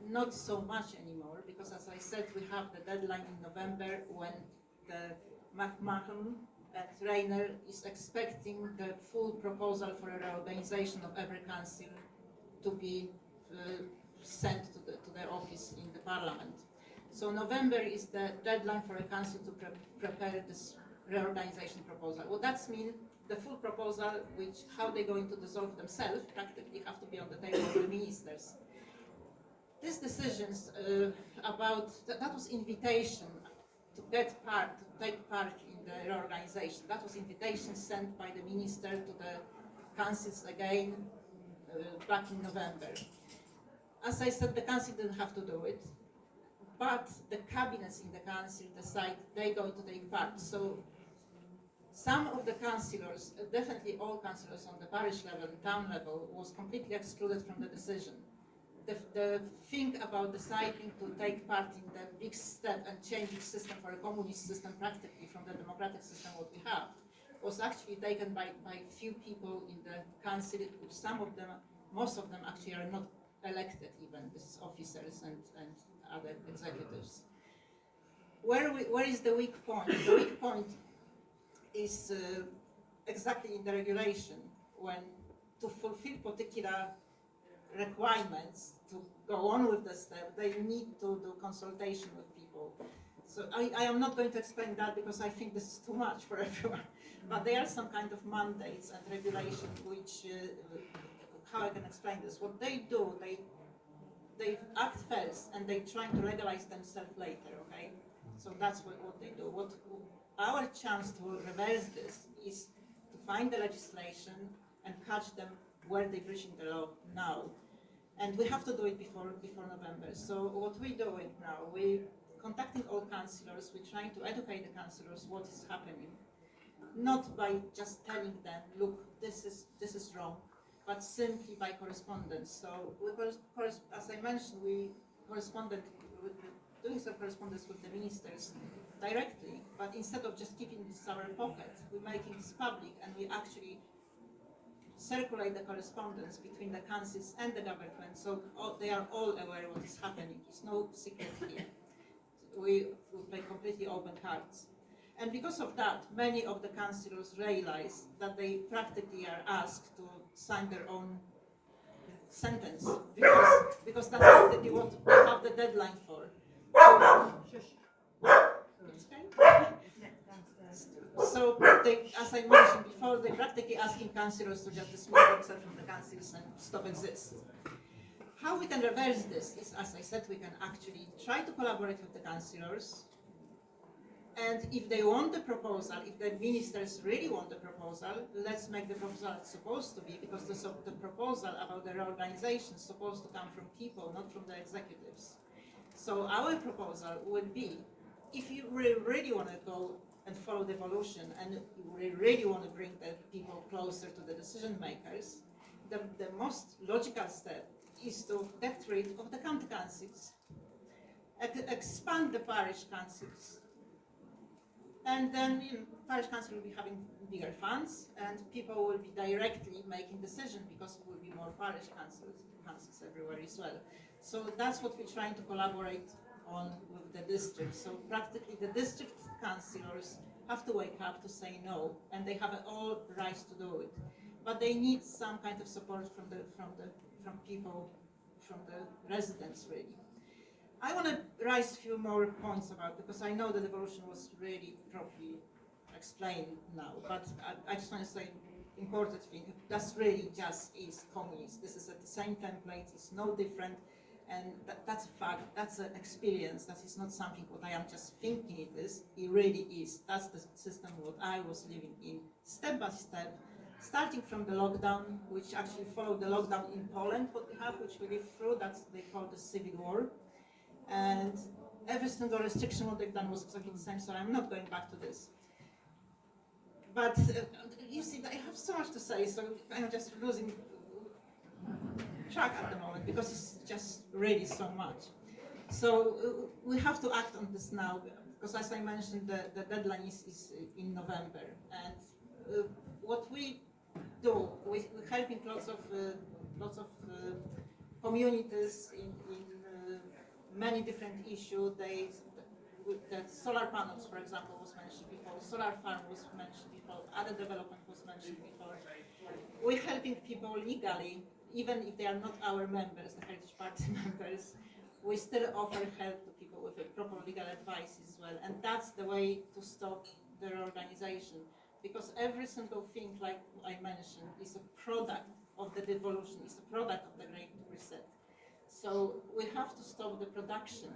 Not so much anymore, because as I said, we have the deadline in November when the McMahon and Rayner is expecting the full proposal for a reorganization of every council to be sent to their office in the Parliament. So November is the deadline for a council to prepare this reorganization proposal. What that means, the full proposal, which how they're going to dissolve themselves, practically have to be on the table of the ministers. These decisions about that was invitation to take part in the reorganization. That was invitation sent by the minister to the councils again back in November. As I said, the council didn't have to do it, but the cabinets in the council decide they're going to take part. So some of the councillors, definitely all councillors on the parish level and town level, was completely excluded from the decision. The thing about deciding to take part in the big step and changing system for a communist system practically from the democratic system what we have was actually taken by few people in the council. Some of them, most of them actually are not elected even, this is officers and other executives. Where is the weak point? The weak point is exactly in the regulation, when to fulfill particular requirements to go on with the step, they need to do consultation with people. So I am not going to explain that because I think this is too much for everyone. But there are some kind of mandates and regulations which, how I can explain this? What they do, they act first and they try to legalize themselves later, okay? So that's what they do. Our chance to reverse this is to find the legislation and catch them where they're breaching the law now. And we have to do it before November. So what we're doing now, we're contacting all councillors, we're trying to educate the councillors what is happening. Not by just telling them, look, this is wrong, but simply by correspondence. So as I mentioned, we doing some correspondence with the ministers directly, but instead of just keeping this in our pocket, we're making this public, and we actually circulate the correspondence between the councils and the government, so they are all aware of what is happening. It's no secret here. We play completely open cards. And because of that, many of the councillors realize that they practically are asked to sign their own sentence, because that's practically what we have the deadline for. So, as I mentioned before, they're practically asking councillors to just dismiss themselves from the councils and stop existing. How we can reverse this is, as I said, we can actually try to collaborate with the councillors, and if they want the proposal, if the ministers really want the proposal, let's make the proposal it's supposed to be, because the proposal about the reorganization is supposed to come from people, not from the executives. So our proposal would be, if you really want to go and follow devolution, and we really want to bring the people closer to the decision makers, the most logical step is to get rid of the county councils, expand the parish councils, and then parish council will be having bigger funds, and people will be directly making decisions because there will be more parish councils everywhere as well. So that's what we're trying to collaborate on with the district. So practically the district councillors have to wake up to say no, and they have all rights to do it. But they need some kind of support from people, from the residents really. I want to raise a few more points about, because I know the devolution was really properly explained now, but I just want to say important thing, that's really just is communist. This is at the same template, it's no different. And that's a fact, that's an experience, that is not something what I am just thinking it is, it really is. That's the system what I was living in, step by step, starting from the lockdown, which actually followed the lockdown in Poland, what we have, which we lived through, that's they call the civil war. And every single restriction what they've done was exactly the same, so I'm not going back to this. But you see, I have so much to say, so I'm just losing. track at the moment because it's just really so much. So we have to act on this now because, as I mentioned, the deadline is in November. And what we do, we're helping lots of communities in many different issues. The solar panels, for example, was mentioned before. Solar farm was mentioned before. Other development was mentioned before. We're helping people legally, even if they are not our members, the Heritage Party members. We still offer help to people with a proper legal advice as well, and that's the way to stop their organization. Because every single thing, like I mentioned, is a product of the devolution, is a product of the Great Reset. So we have to stop the production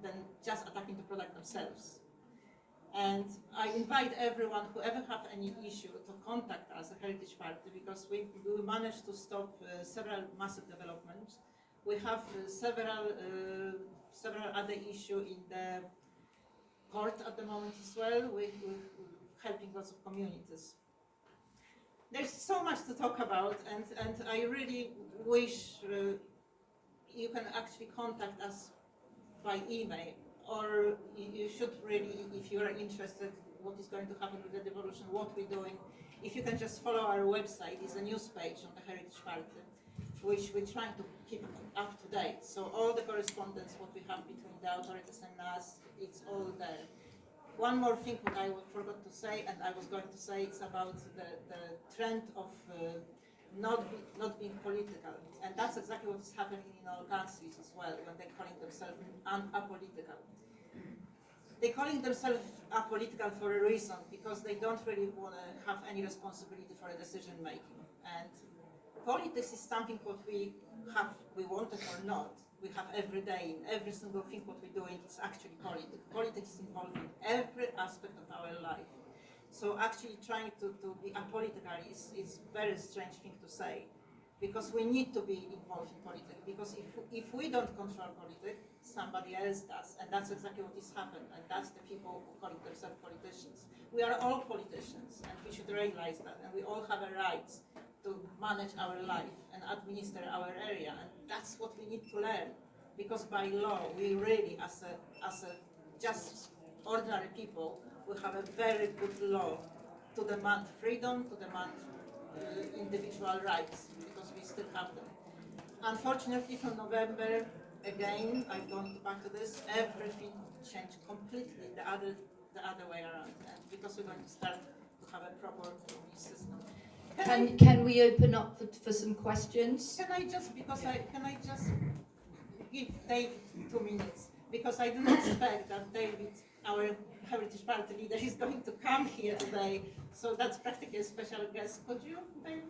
than just attacking the product themselves. And I invite everyone, whoever have any issue, to contact us, the Heritage Party, because we managed to stop several massive developments. We have several other issues in the court at the moment as well. We're helping lots of communities. There's so much to talk about, and I really wish you can actually contact us by email, or you should really, if you are interested, what is going to happen with the devolution, what we're doing. If you can just follow our website, it's a news page on the Heritage Party, which we're trying to keep up to date. So all the correspondence, what we have between the authorities and us, it's all there. One more thing that I forgot to say, and I was going to say, is about the trend of not being political. And that's exactly what is happening in all countries as well, when they're calling themselves apolitical. They're calling themselves apolitical for a reason, because they don't really want to have any responsibility for a decision making. And politics is something what we want it or not, we have every day. In every single thing what we're doing is actually politics. Politics is involved in every aspect of our life. So actually trying to be apolitical is a very strange thing to say, because we need to be involved in politics. Because if we don't control politics, somebody else does, and that's exactly what is happened. And that's the people who call themselves politicians. We are all politicians, and we should realize that. And we all have a right to manage our life and administer our area, and that's what we need to learn. Because by law, we really, as a just ordinary people, we have a very good law to demand freedom, to demand individual rights, because we still have them. Unfortunately, from November, again, I'm going back to this, everything changed completely the other way around, and because we're going to start to have a proper police system. Can we open up for some questions? Can I just give David 2 minutes? Because I didn't expect that David, our Heritage Party leader, is going to come here today. So that's practically a special guest. Could you, David?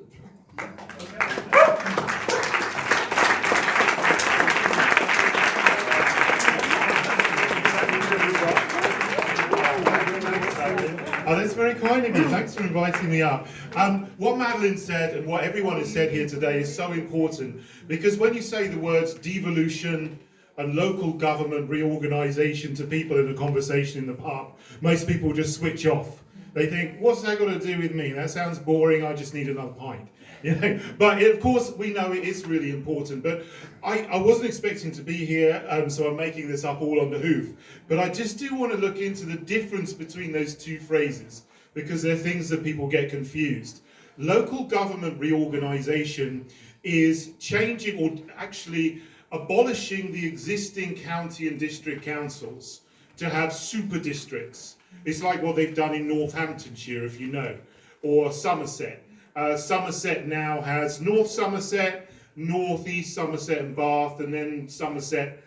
Oh, that's very kind of you. Thanks for inviting me up. What Madeleine said and what everyone has said here today is so important, because when you say the words devolution and local government reorganisation to people in a conversation in the pub, most people just switch off. They think, what's that got to do with me? That sounds boring, I just need another pint. You know? But of course, we know it is really important. But I wasn't expecting to be here, so I'm making this up all on the hoof. But I just do want to look into the difference between those two phrases, because they're things that people get confused. Local government reorganisation is changing, or actually abolishing, the existing county and district councils to have super districts. It's like what they've done in Northamptonshire, if you know, or Somerset. Somerset now has North Somerset, North East Somerset and Bath, and then Somerset,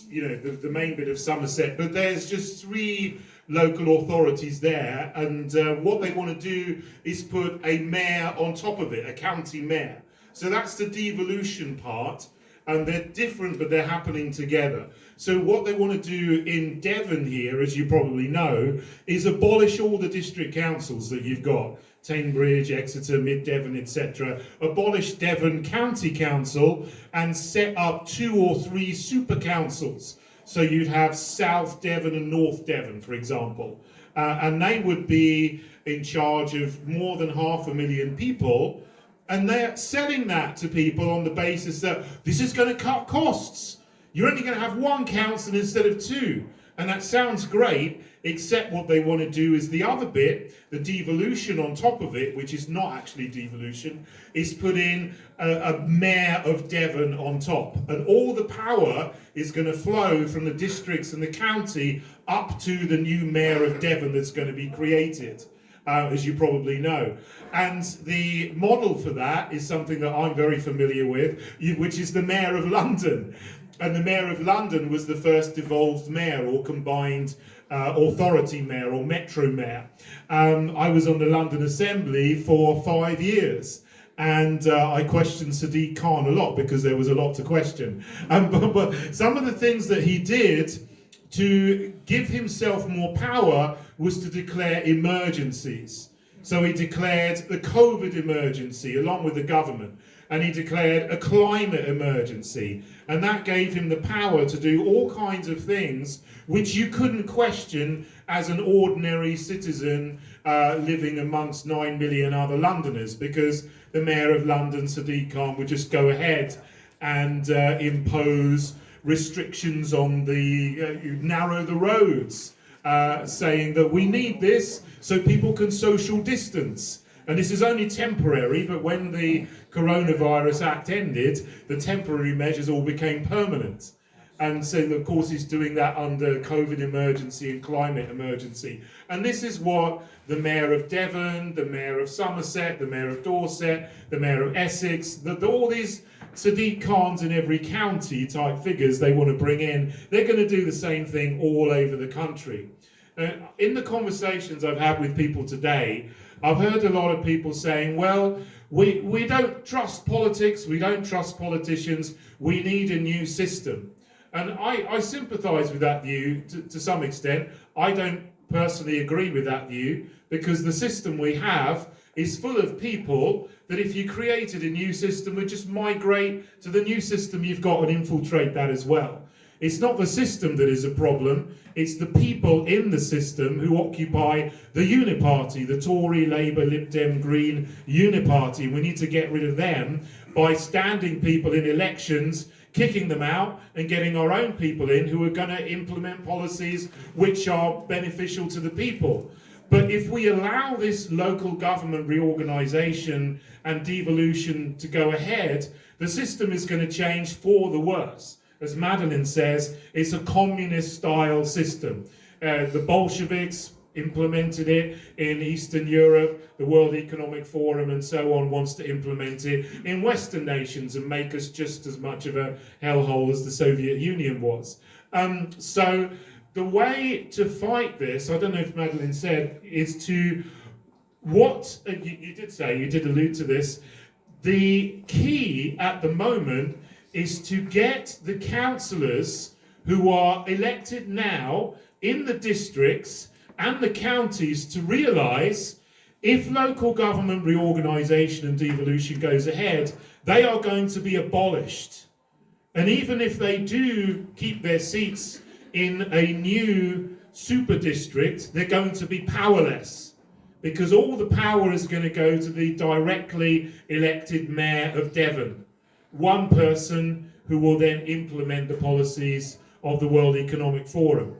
you know, the main bit of Somerset. But there's just 3 local authorities there, and what they want to do is put a mayor on top of it, a county mayor. So that's the devolution part, and they're different, but they're happening together. So what they want to do in Devon here, as you probably know, is abolish all the district councils that you've got. Cambridge, Exeter, Mid Devon, etc. Abolish Devon County Council and set up 2 or 3 super councils. So you'd have South Devon and North Devon, for example. And they would be in charge of more than 500,000 people, And they're selling that to people on the basis that this is going to cut costs. You're only going to have one council instead of two. And that sounds great, except what they want to do is the other bit, the devolution on top of it, which is not actually devolution, is put in a mayor of Devon on top. And all the power is going to flow from the districts and the county up to the new mayor of Devon that's going to be created, as you probably know. And the model for that is something that I'm very familiar with, which is the mayor of London. And the mayor of London was the first devolved mayor or combined authority mayor or metro mayor. I was on the London Assembly for 5 years. And I questioned Sadiq Khan a lot because there was a lot to question. But some of the things that he did to give himself more power was to declare emergencies. So he declared the COVID emergency along with the government, and he declared a climate emergency, and that gave him the power to do all kinds of things which you couldn't question as an ordinary citizen living amongst 9 million other Londoners, because the Mayor of London, Sadiq Khan, would just go ahead and impose restrictions on the, narrow the roads, saying that we need this so people can social distance. And this is only temporary, but when the Coronavirus Act ended, the temporary measures all became permanent. And so, of course, he's doing that under COVID emergency and climate emergency. And this is what the Mayor of Devon, the Mayor of Somerset, the Mayor of Dorset, the Mayor of Essex, all these Sadiq Khans in every county type figures they want to bring in, they're going to do the same thing all over the country. In the conversations I've had with people today, I've heard a lot of people saying, well, we don't trust politics, we don't trust politicians, we need a new system. And I sympathise with that view to some extent. I don't personally agree with that view, because the system we have is full of people that if you created a new system would just migrate to the new system you've got and infiltrate that as well. It's not the system that is a problem, it's the people in the system who occupy the uniparty, the Tory, Labour, Lib Dem, Green uniparty. We need to get rid of them by standing people in elections, kicking them out and getting our own people in who are going to implement policies which are beneficial to the people. But if we allow this local government reorganisation and devolution to go ahead, the system is going to change for the worse. As Madeleine says, it's a communist-style system. The Bolsheviks implemented it in Eastern Europe, the World Economic Forum and so on wants to implement it in Western nations and make us just as much of a hellhole as the Soviet Union was. So the way to fight this, I don't know if Madeleine said, is to you did say, you did allude to this, the key at the moment is to get the councillors who are elected now in the districts and the counties to realise if local government reorganisation and devolution goes ahead, they are going to be abolished. And even if they do keep their seats in a new super district, they're going to be powerless, because all the power is going to go to the directly elected Mayor of Devon, one person who will then implement the policies of the World Economic Forum.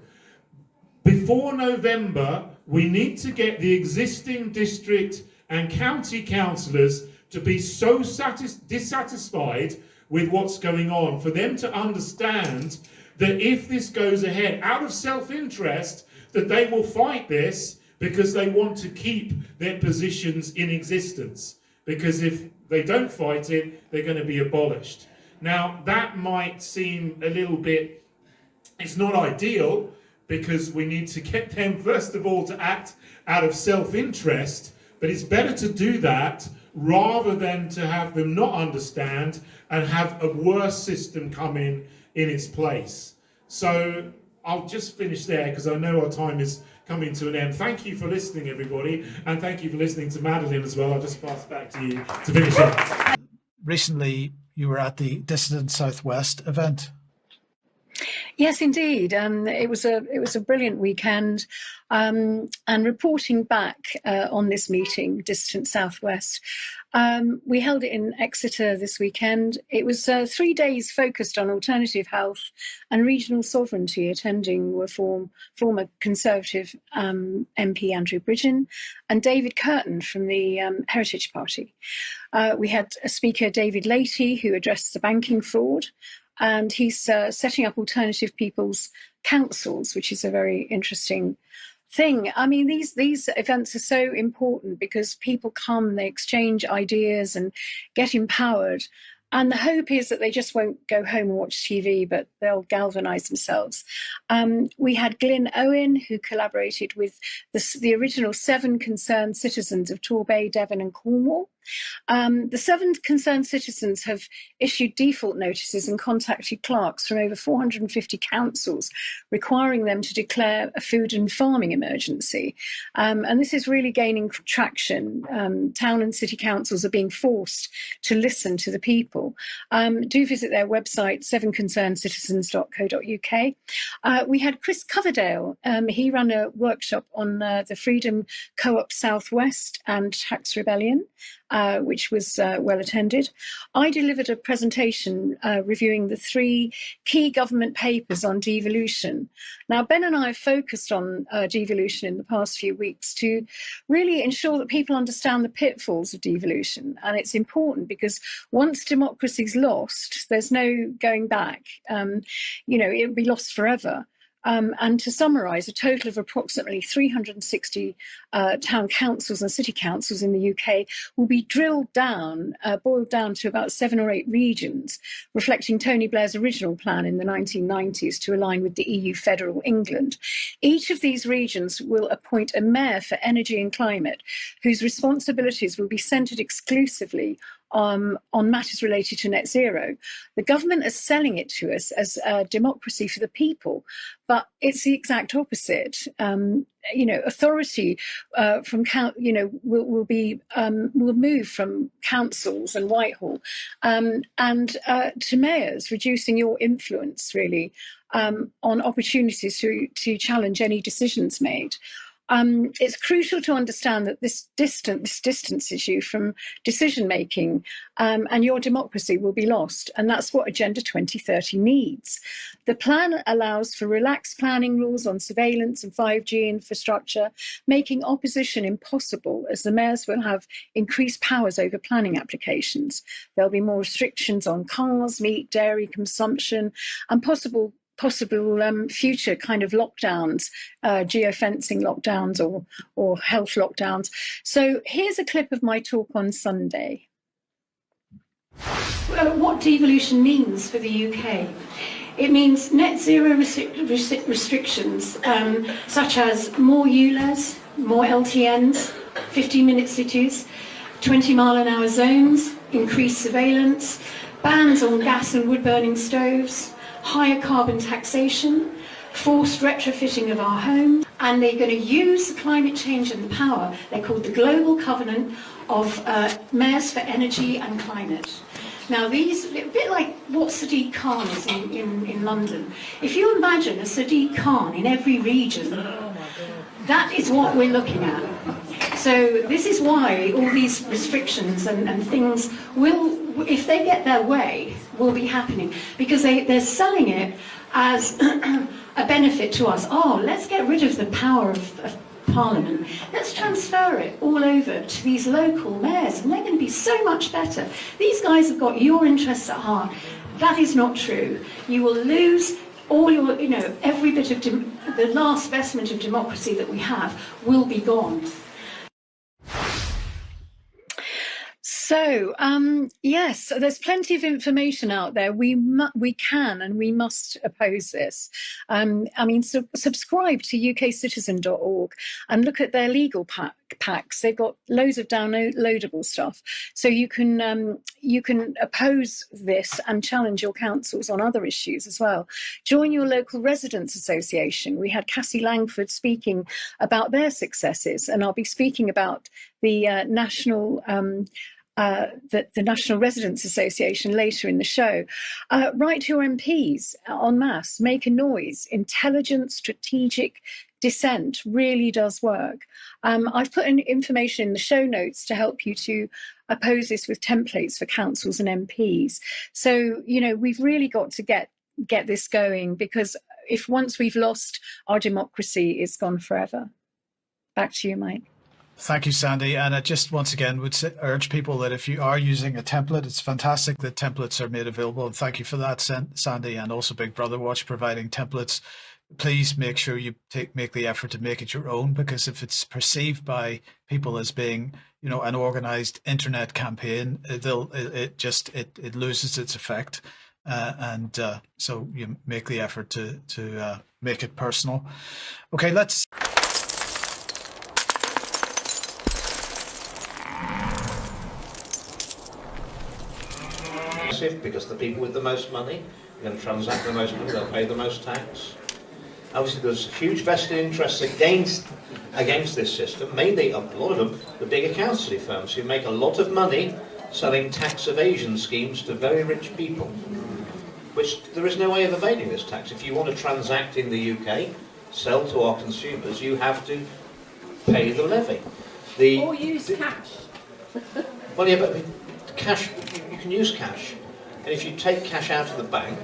Before November, we need to get the existing district and county councillors to be so dissatisfied with what's going on, for them to understand that if this goes ahead, out of self-interest, that they will fight this because they want to keep their positions in existence. Because if they don't fight it, they're going to be abolished. Now, that might seem a little bit, it's not ideal, because we need to get them, first of all, to act out of self-interest, but it's better to do that rather than to have them not understand and have a worse system come in its place. So I'll just finish there, because I know our time is coming to an end. Thank you for listening, everybody, and thank you for listening to Madeleine as well. I'll just pass back to you to finish up. Recently, you were at the Dissident Southwest event. Yes, indeed. It was a brilliant weekend, and reporting back on this meeting, Distant Southwest, we held it in Exeter this weekend. It was 3 days focused on alternative health and regional sovereignty. Attending were former Conservative MP Andrew Bridgen and David Kurten from the Heritage Party. We had a speaker, David Laity, who addressed the banking fraud. And he's setting up alternative people's councils, which is a very interesting thing. I mean, these events are so important because people come, they exchange ideas and get empowered. And the hope is that they just won't go home and watch TV, but they'll galvanise themselves. We had Glyn Owen, who collaborated with the original 7 concerned citizens of Torbay, Devon and Cornwall. The 7 concerned citizens have issued default notices and contacted clerks from over 450 councils, requiring them to declare a food and farming emergency. And this is really gaining traction. Town and city councils are being forced to listen to the people. Do visit their website, 7concernedcitizens.co.uk. We had Chris Coverdale. He ran a workshop on the Freedom Co-op Southwest and Tax Rebellion, which was well attended. I delivered a presentation reviewing the 3 key government papers on devolution. Now, Ben and I have focused on devolution in the past few weeks to really ensure that people understand the pitfalls of devolution. And it's important because once democracy's lost, there's no going back. It'll be lost forever. And to summarise, a total of approximately 360 town councils and city councils in the UK will be boiled down to about 7 or 8 regions, reflecting Tony Blair's original plan in the 1990s to align with the EU federal England. Each of these regions will appoint a mayor for energy and climate, whose responsibilities will be centred exclusively on matters related to net zero. The government is selling it to us as democracy for the people, but it's the exact opposite. Authority will move from councils and Whitehall and to mayors, reducing your influence really on opportunities to challenge any decisions made. It's crucial to understand that this distance issue from decision making and your democracy will be lost, and that's what Agenda 2030 needs. The plan allows for relaxed planning rules on surveillance and 5G infrastructure, making opposition impossible as the mayors will have increased powers over planning applications. There'll be more restrictions on cars, meat, dairy consumption, and possible future kind of lockdowns, geofencing lockdowns or health lockdowns. So here's a clip of my talk on Sunday. What devolution means for the UK. It means net zero restrictions, such as more ULEZ, more LTNs, 15-minute cities, 20-mile-an-hour zones, increased surveillance, bans on gas and wood-burning stoves, higher carbon taxation, forced retrofitting of our homes, and they're going to use the climate change and the power. They're called the Global Covenant of Mayors for Energy and Climate. Now, these, a bit like what Sadiq Khan is in London. If you imagine a Sadiq Khan in every region, that is what we're looking at. So this is why all these restrictions and things will, if they get their way, will be happening, because they're selling it as a benefit to us. Oh, let's get rid of the power of Parliament. Let's transfer it all over to these local mayors, and they're going to be so much better. These guys have got your interests at heart. That is not true. You will lose all your, every bit of the last vestment of democracy that we have will be gone. So, yes, there's plenty of information out there. We can and we must oppose this. Subscribe to ukcitizen.org and look at their legal packs. They've got loads of downloadable stuff. So you can oppose this and challenge your councils on other issues as well. Join your local residents association. We had Cassie Langford speaking about their successes, and I'll be speaking about the national the National Residents Association later in the show. Write to your MPs en masse, make a noise. Intelligent, strategic dissent really does work. I've put in information in the show notes to help you to oppose this with templates for councils and MPs. So, you know, we've really got to get this going, because if once we've lost our democracy, it's gone forever. Back to you, Mike. Thank you, Sandy. And I just once again would urge people that if you are using a template, it's fantastic that templates are made available. And thank you for that, Sandy, and also Big Brother Watch providing templates. Please make sure you make the effort to make it your own, because if it's perceived by people as being, you know, an organized internet campaign, it loses its effect. So you make the effort to make it personal. Okay, let's. Because the people with the most money are going to transact the most money, they'll pay the most tax. Obviously, there's huge vested interests against this system, mainly a lot of them, the big accountancy firms who make a lot of money selling tax evasion schemes to very rich people, which there is no way of evading this tax. If you want to transact in the UK, sell to our consumers, you have to pay the levy. Or use cash. Well, yeah, but cash, you can use cash. And if you take cash out of the bank,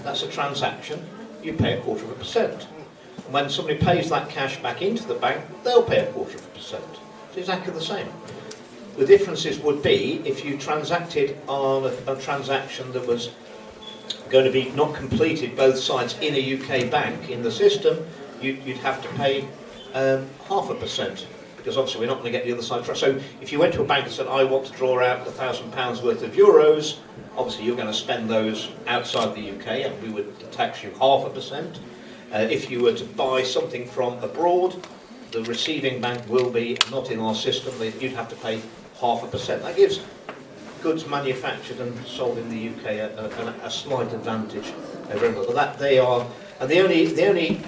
that's a transaction, you pay 0.25%. When somebody pays that cash back into the bank, they'll pay 0.25%. It's exactly the same. The differences would be if you transacted on a transaction that was going to be not completed both sides in a UK bank in the system, you'd have to pay 0.5%. Because obviously we're not going to get the other side. So if you went to a bank and said, I want to draw out £1,000 worth of euros, obviously you're going to spend those outside the UK and we would tax you 0.5%. If you were to buy something from abroad, the receiving bank will be not in our system, you'd have to pay 0.5%. That gives goods manufactured and sold in the UK a slight advantage over another. That they are, and the only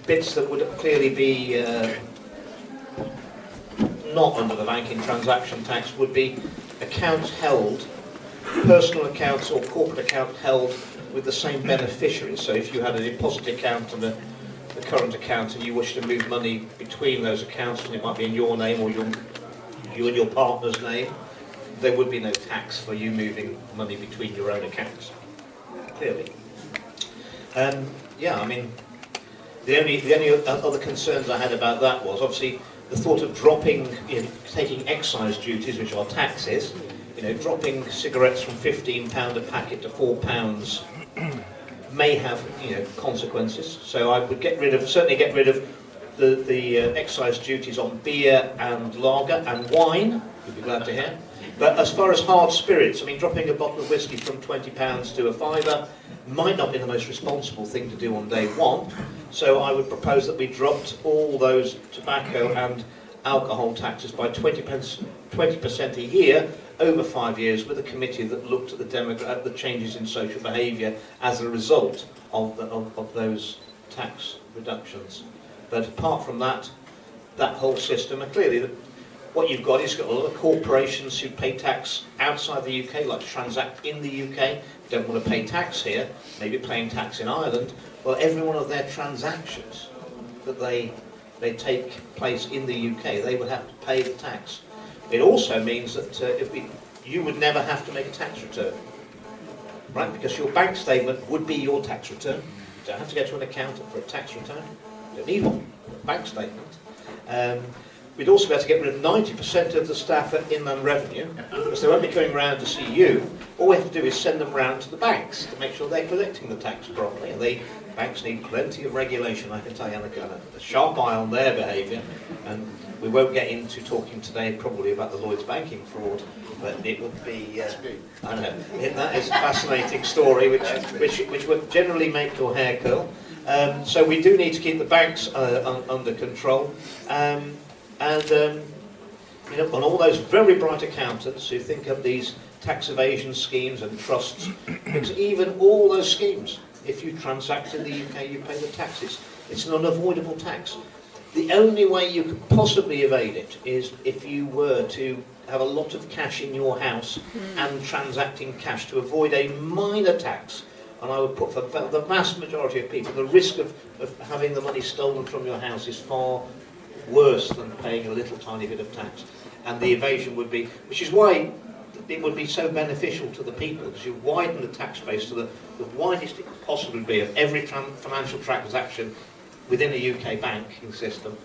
bits that would clearly be not under the banking transaction tax would be accounts held, personal accounts or corporate account held with the same beneficiaries. So if you had a deposit account and a current account and you wish to move money between those accounts, and it might be in your name or you and your partner's name, there would be no tax for you moving money between your own accounts, clearly. Yeah, I mean, the only other concerns I had about that was obviously the thought of dropping, taking excise duties, which are taxes, dropping cigarettes from £15 a packet to £4 may have, consequences. So I would certainly get rid of the excise duties on beer and lager and wine. You'd be glad to hear. But as far as hard spirits, I mean, dropping a bottle of whiskey from £20 to a £5 might not be the most responsible thing to do on day one. So I would propose that we dropped all those tobacco and alcohol taxes by 20% a year over 5 years, with a committee that looked at the changes in social behaviour as a result of those tax reductions. But apart from that whole system, and clearly what you've got is a lot of corporations who pay tax outside the UK, like to transact in the UK, don't want to pay tax here, maybe paying tax in Ireland. Well, every one of their transactions that they take place in the UK, they would have to pay the tax. It also means that you would never have to make a tax return, right? Because your bank statement would be your tax return. You don't have to go to an accountant for a tax return. You don't need one, a bank statement. We'd also be able to get rid of 90% of the staff at Inland Revenue, because they won't be going around to see you. All we have to do is send them round to the banks to make sure they're collecting the tax properly. And banks need plenty of regulation, I can tell you, and a sharp eye on their behaviour. And we won't get into talking today probably about the Lloyds banking fraud, but it would be, I know, that is a fascinating story which would generally make your hair curl. So we do need to keep the banks under control. And all those very bright accountants who think of these tax evasion schemes and trusts, because even all those schemes, if you transact in the UK, you pay the taxes. It's an unavoidable tax. The only way you could possibly evade it is if you were to have a lot of cash in your house and transacting cash to avoid a minor tax. And I would put for the vast majority of people, the risk of having the money stolen from your house is far worse than paying a little tiny bit of tax. And the evasion would be, which is why it would be so beneficial to the people, because you widen the tax base to the widest it could possibly be of every financial transaction within a UK banking system.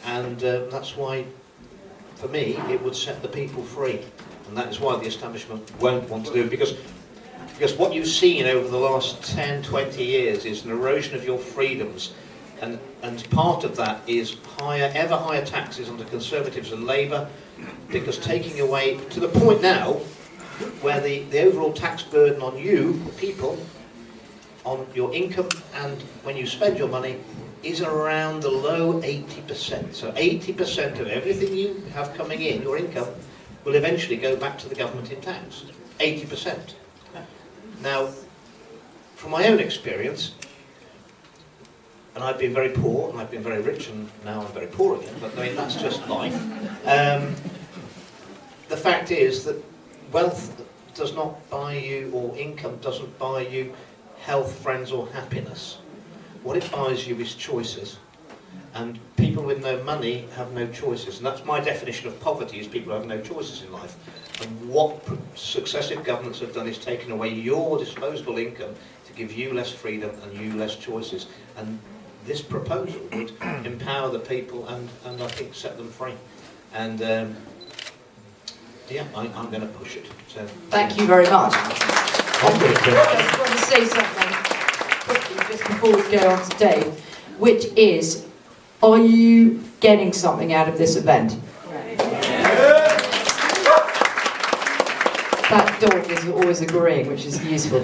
That's why, for me, it would set the people free. And that is why the establishment won't want to do it, because what you've seen over the last 10, 20 years is an erosion of your freedoms, and part of that is ever higher taxes under Conservatives and Labour, because taking away, to the point now, where the overall tax burden on you, people, on your income and when you spend your money, is around the low 80%. So 80% of everything you have coming in, your income, will eventually go back to the government in tax. 80%. Now, from my own experience, and I've been very poor, and I've been very rich, and now I'm very poor again, but I mean, that's just life. The fact is that wealth does not buy you, or income doesn't buy you health, friends, or happiness. What it buys you is choices. And people with no money have no choices. And that's my definition of poverty, is people who have no choices in life. And what successive governments have done is taken away your disposable income to give you less freedom and you less choices. And this proposal would empower the people and I think set them free. And yeah, I'm going to push it. So, thank you very much. I just want to say something quickly just before we go on to Dave, which is, are you getting something out of this event? That dog is always agreeing, which is useful.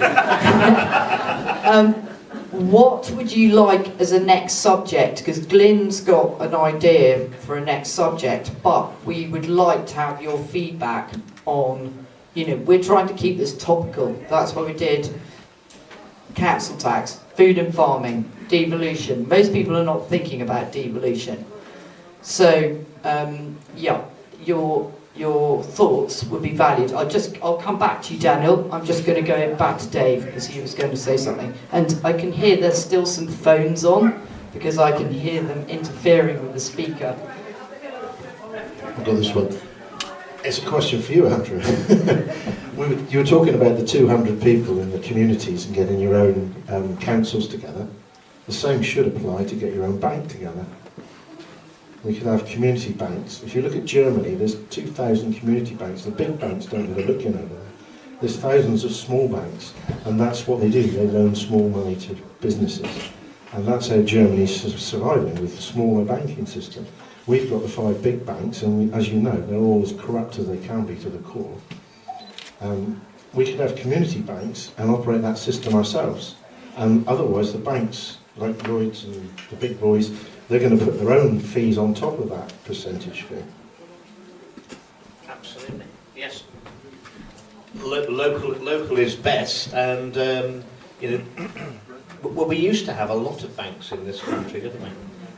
What would you like as a next subject? Because Glyn's got an idea for a next subject, but we would like to have your feedback on, we're trying to keep this topical. That's why we did council tax, food and farming, devolution. Most people are not thinking about devolution. So, yeah, your thoughts would be valued. I'll come back to you, Daniel. I'm just going to go back to Dave because he was going to say something. And I can hear there's still some phones on because I can hear them interfering with the speaker. I've got this one. It's a question for you, Andrew. You were talking about the 200 people in the communities and getting your own councils together. The same should apply to get your own bank together. We could have community banks. If you look at Germany, there's 2,000 community banks. The big banks don't really look over there. There's thousands of small banks, and that's what they do. They loan small money to businesses. And that's how Germany's surviving, with a smaller banking system. We've got the 5 big banks, and as you know, they're all as corrupt as they can be to the core. We could have community banks and operate that system ourselves. And otherwise, the banks, like Lloyds and the big boys, they're going to put their own fees on top of that percentage fee. Absolutely, yes. Local is best, and well, we used to have a lot of banks in this country, didn't we?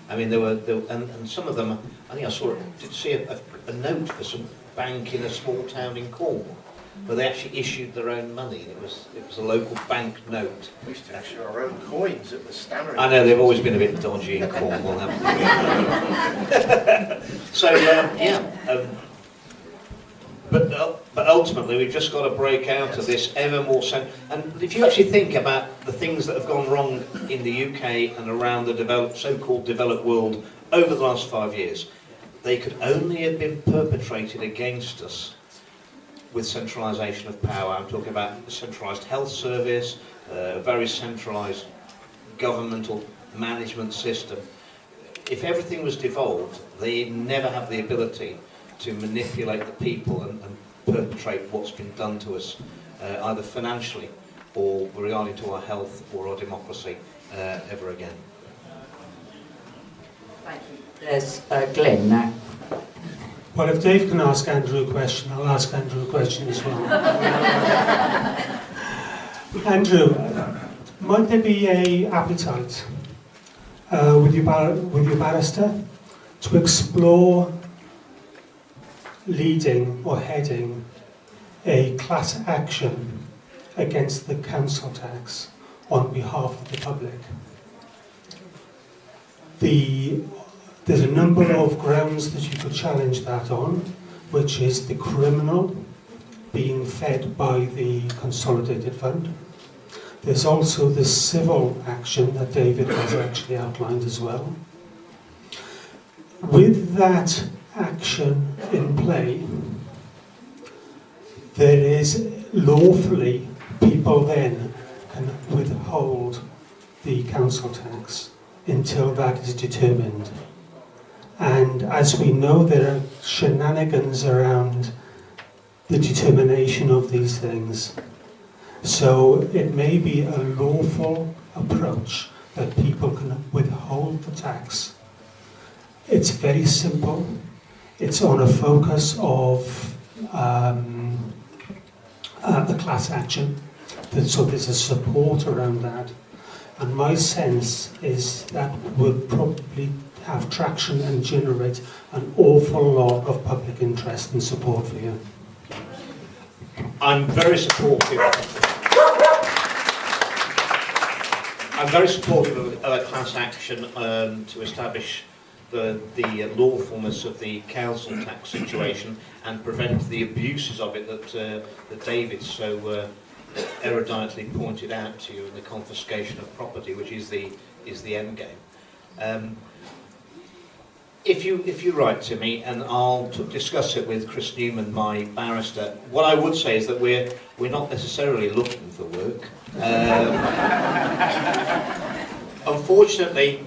I mean, there were and some of them. I think I did see a note for some bank in a small town in Cornwall, where they actually issued their own money. It was a local bank note. We used to issue our own coins at the Stannery. I know, they've always been a bit dodgy in Cornwall, haven't they? So, yeah. But ultimately, we've just got to break out of this ever more and if you actually think about the things that have gone wrong in the UK and around the so-called developed world over the last 5 years, they could only have been perpetrated against us with centralisation of power. I'm talking about a centralised health service, a very centralised governmental management system. If everything was devolved, they'd never have the ability to manipulate the people and perpetrate what's been done to us, either financially or regarding to our health or our democracy ever again. Thank you. There's Glyn now. Well, if Dave can ask Andrew a question, I'll ask Andrew a question as well. Andrew, might there be an appetite with your barrister to explore leading or heading a class action against the council tax on behalf of the public. There's a number of grounds that you could challenge that on, which is the criminal being fed by the consolidated fund. There's also the civil action that David has actually outlined as well. With that action in play, there is lawfully, people then can withhold the council tax until that is determined. And as we know, there are shenanigans around the determination of these things. So it may be a lawful approach that people can withhold the tax. It's very simple. It's on a focus of the class action. So there's a support around that. And my sense is that will probably have traction and generate an awful lot of public interest and support for you. I'm very supportive. I'm very supportive of a class action to establish the lawfulness of the council tax situation and prevent the abuses of it that David so eruditely pointed out to you in the confiscation of property, which is the end game. If you write to me, and I'll discuss it with Chris Newman, my barrister, what I would say is that we're not necessarily looking for work. Unfortunately,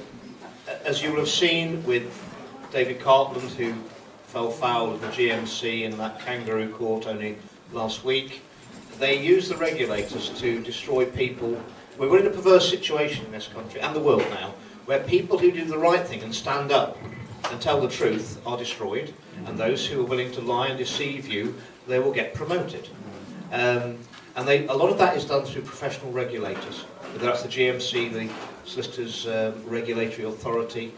as you will have seen with David Cartland, who fell foul of the GMC in that kangaroo court only last week, they use the regulators to destroy people. We're in a perverse situation in this country and the world now, where people who do the right thing and stand up and tell the truth are destroyed, and those who are willing to lie and deceive you, they will get promoted. And a lot of that is done through professional regulators, whether that's the GMC, the Solicitors Regulatory Authority.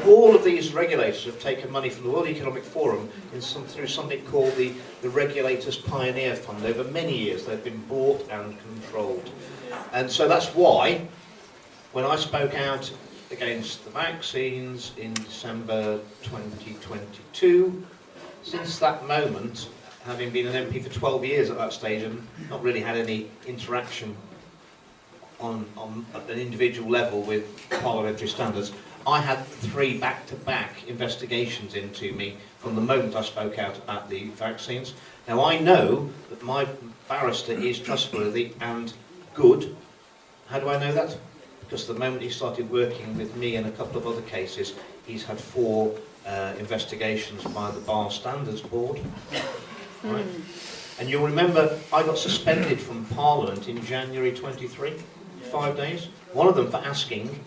All of these regulators have taken money from the World Economic Forum through something called the Regulators Pioneer Fund. Over many years they've been bought and controlled. And so that's why, when I spoke out against the vaccines in December 2022, since that moment, having been an MP for 12 years at that stage and not really had any interaction on an individual level with parliamentary standards, I had 3 back-to-back investigations into me from the moment I spoke out about the vaccines. Now I know that my barrister is trustworthy and good. How do I know that? Because the moment he started working with me in a couple of other cases, he's had 4 investigations by the Bar Standards Board. Right? And you'll remember I got suspended from Parliament in January 23, 5 days. One of them for asking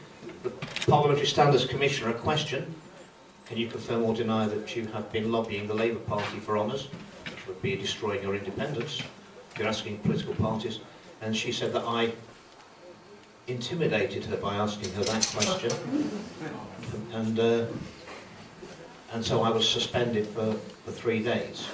the Parliamentary Standards Commissioner a question: can you confirm or deny that you have been lobbying the Labour Party for honours, which would be destroying your independence? You're asking political parties. And she said that I intimidated her by asking her that question, and so I was suspended for 3 days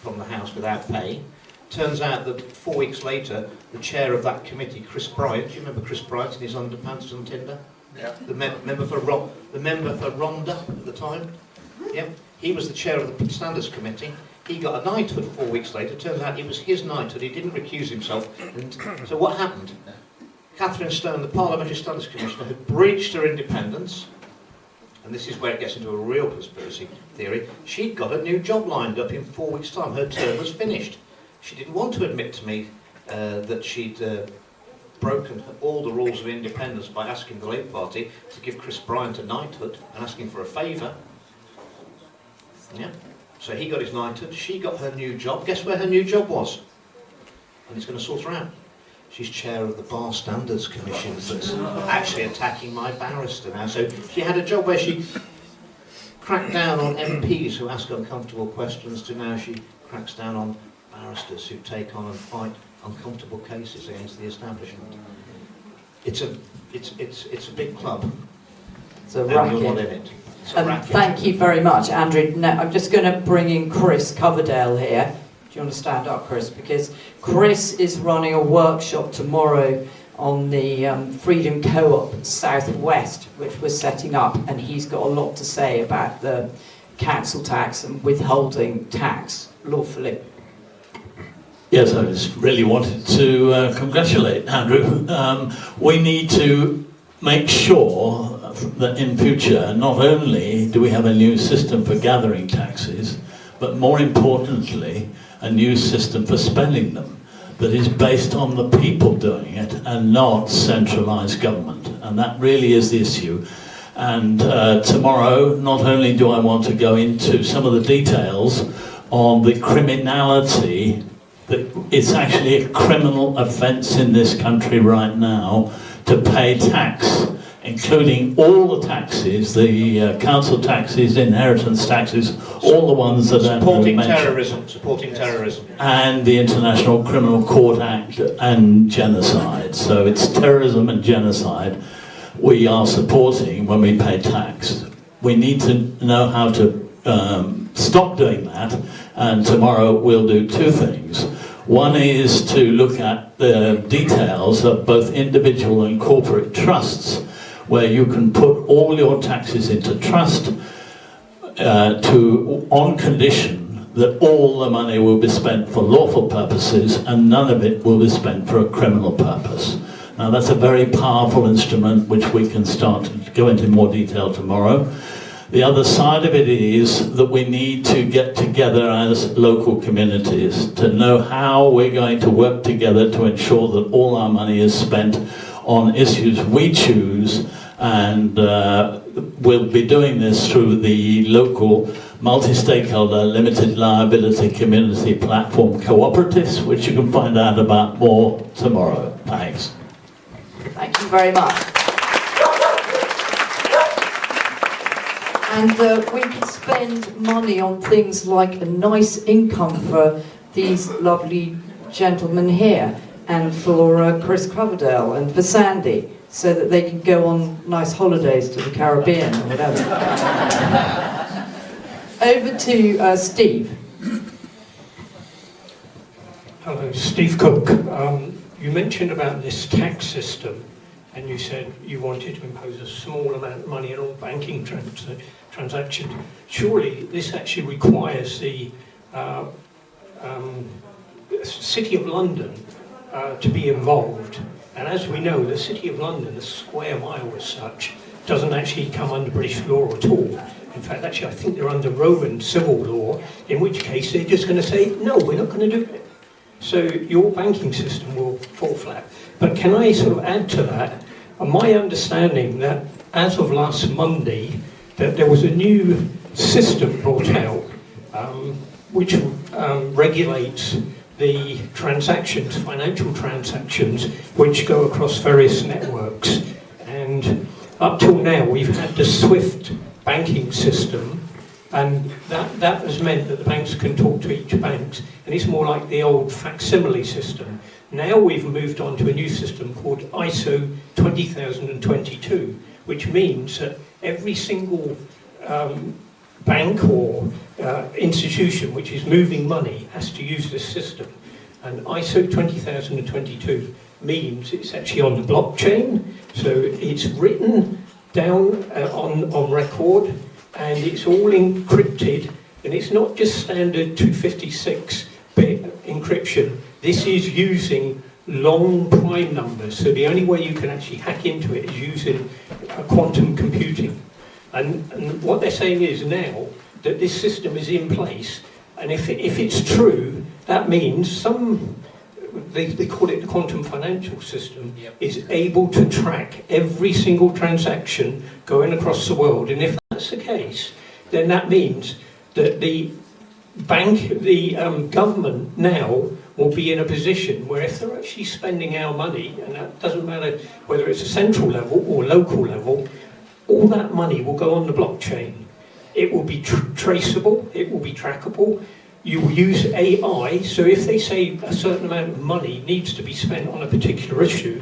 from the House without pay. Turns out that 4 weeks later, the chair of that committee, Chris Bryant, do you remember Chris Bryant in his underpants on Tinder? Yeah. The member for Rhondda at the time. Yeah. He was the chair of the Standards Committee. He got a knighthood 4 weeks later. Turns out it was his knighthood. He didn't recuse himself. And so what happened? Katherine Stone, the Parliamentary Standards Commissioner, had breached her independence, and this is where it gets into a real conspiracy theory. She'd got a new job lined up in 4 weeks' time. Her term was finished. She didn't want to admit to me that she'd broken all the rules of independence by asking the Labour Party to give Chris Bryant a knighthood and asking for a favour. Yeah. So he got his knighthood, she got her new job. Guess where her new job was? And he's going to sort her out. She's chair of the Bar Standards Commission that's actually attacking my barrister now. So she had a job where she cracked down on MPs who ask uncomfortable questions, to now she cracks down on barristers who take on and fight uncomfortable cases against the establishment. It's a big club. It's a and racket. you're not in it. Thank you very much, Andrew. Now, I'm just going to bring in Chris Coverdale here. Do you want to stand up, Chris? Because Chris is running a workshop tomorrow on the Freedom Co-op Southwest, which we're setting up, and he's got a lot to say about the council tax and withholding tax lawfully. Yes, I just really wanted to congratulate Andrew. We need to make sure that in future, not only do we have a new system for gathering taxes, but more importantly, a new system for spending them that is based on the people doing it and not centralised government. And that really is the issue. And tomorrow, not only do I want to go into some of the details on the criminality, that it's actually a criminal offence in this country right now to pay tax, including all the taxes, the council taxes, inheritance taxes, all the ones that supporting terrorism, and the International Criminal Court Act and genocide. So it's terrorism and genocide we are supporting when we pay tax. We need to know how to stop doing that, and tomorrow we'll do two things. One is to look at the details of both individual and corporate trusts, where you can put all your taxes into trust on condition that all the money will be spent for lawful purposes and none of it will be spent for a criminal purpose. Now that's a very powerful instrument which we can start to go into more detail tomorrow. The other side of it is that we need to get together as local communities to know how we're going to work together to ensure that all our money is spent on issues we choose, and we'll be doing this through the local multi-stakeholder limited liability community platform cooperatives, which you can find out about more tomorrow. Thanks. Thank you very much. And we could spend money on things like a nice income for these lovely gentlemen here, and for Chris Coverdale and for Sandy, so that they can go on nice holidays to the Caribbean or whatever. Over to Steve. Hello, Steve Cook. You mentioned about this tax system, and you said you wanted to impose a small amount of money on all banking transactions. Surely this actually requires the City of London to be involved. And as we know, the City of London, the square mile as such, doesn't actually come under British law at all. In fact, actually, I think they're under Roman civil law, in which case they're just going to say, no, we're not going to do it. So your banking system will fall flat. But can I sort of add to that? My understanding that as of last Monday, that there was a new system brought out which regulates the transactions, financial transactions, which go across various networks. And up till now, we've had the SWIFT banking system, and that has meant that the banks can talk to each bank, and it's more like the old facsimile system. Now we've moved on to a new system called ISO 20022, which means that every single bank or institution which is moving money has to use this system. And ISO 20022 means it's actually on the blockchain, so it's written down on record, and it's all encrypted, and it's not just standard 256-bit encryption. This is using long prime numbers, so the only way you can actually hack into it is using quantum computing. And what they're saying is now that this system is in place, and if it's true, that means they call it the quantum financial system, is able to track every single transaction going across the world. And if that's the case, then that means that the government now will be in a position where if they're actually spending our money, and that doesn't matter whether it's a central level or local level, all that money will go on the blockchain. It will be traceable, it will be trackable. You will use AI, so if they say a certain amount of money needs to be spent on a particular issue,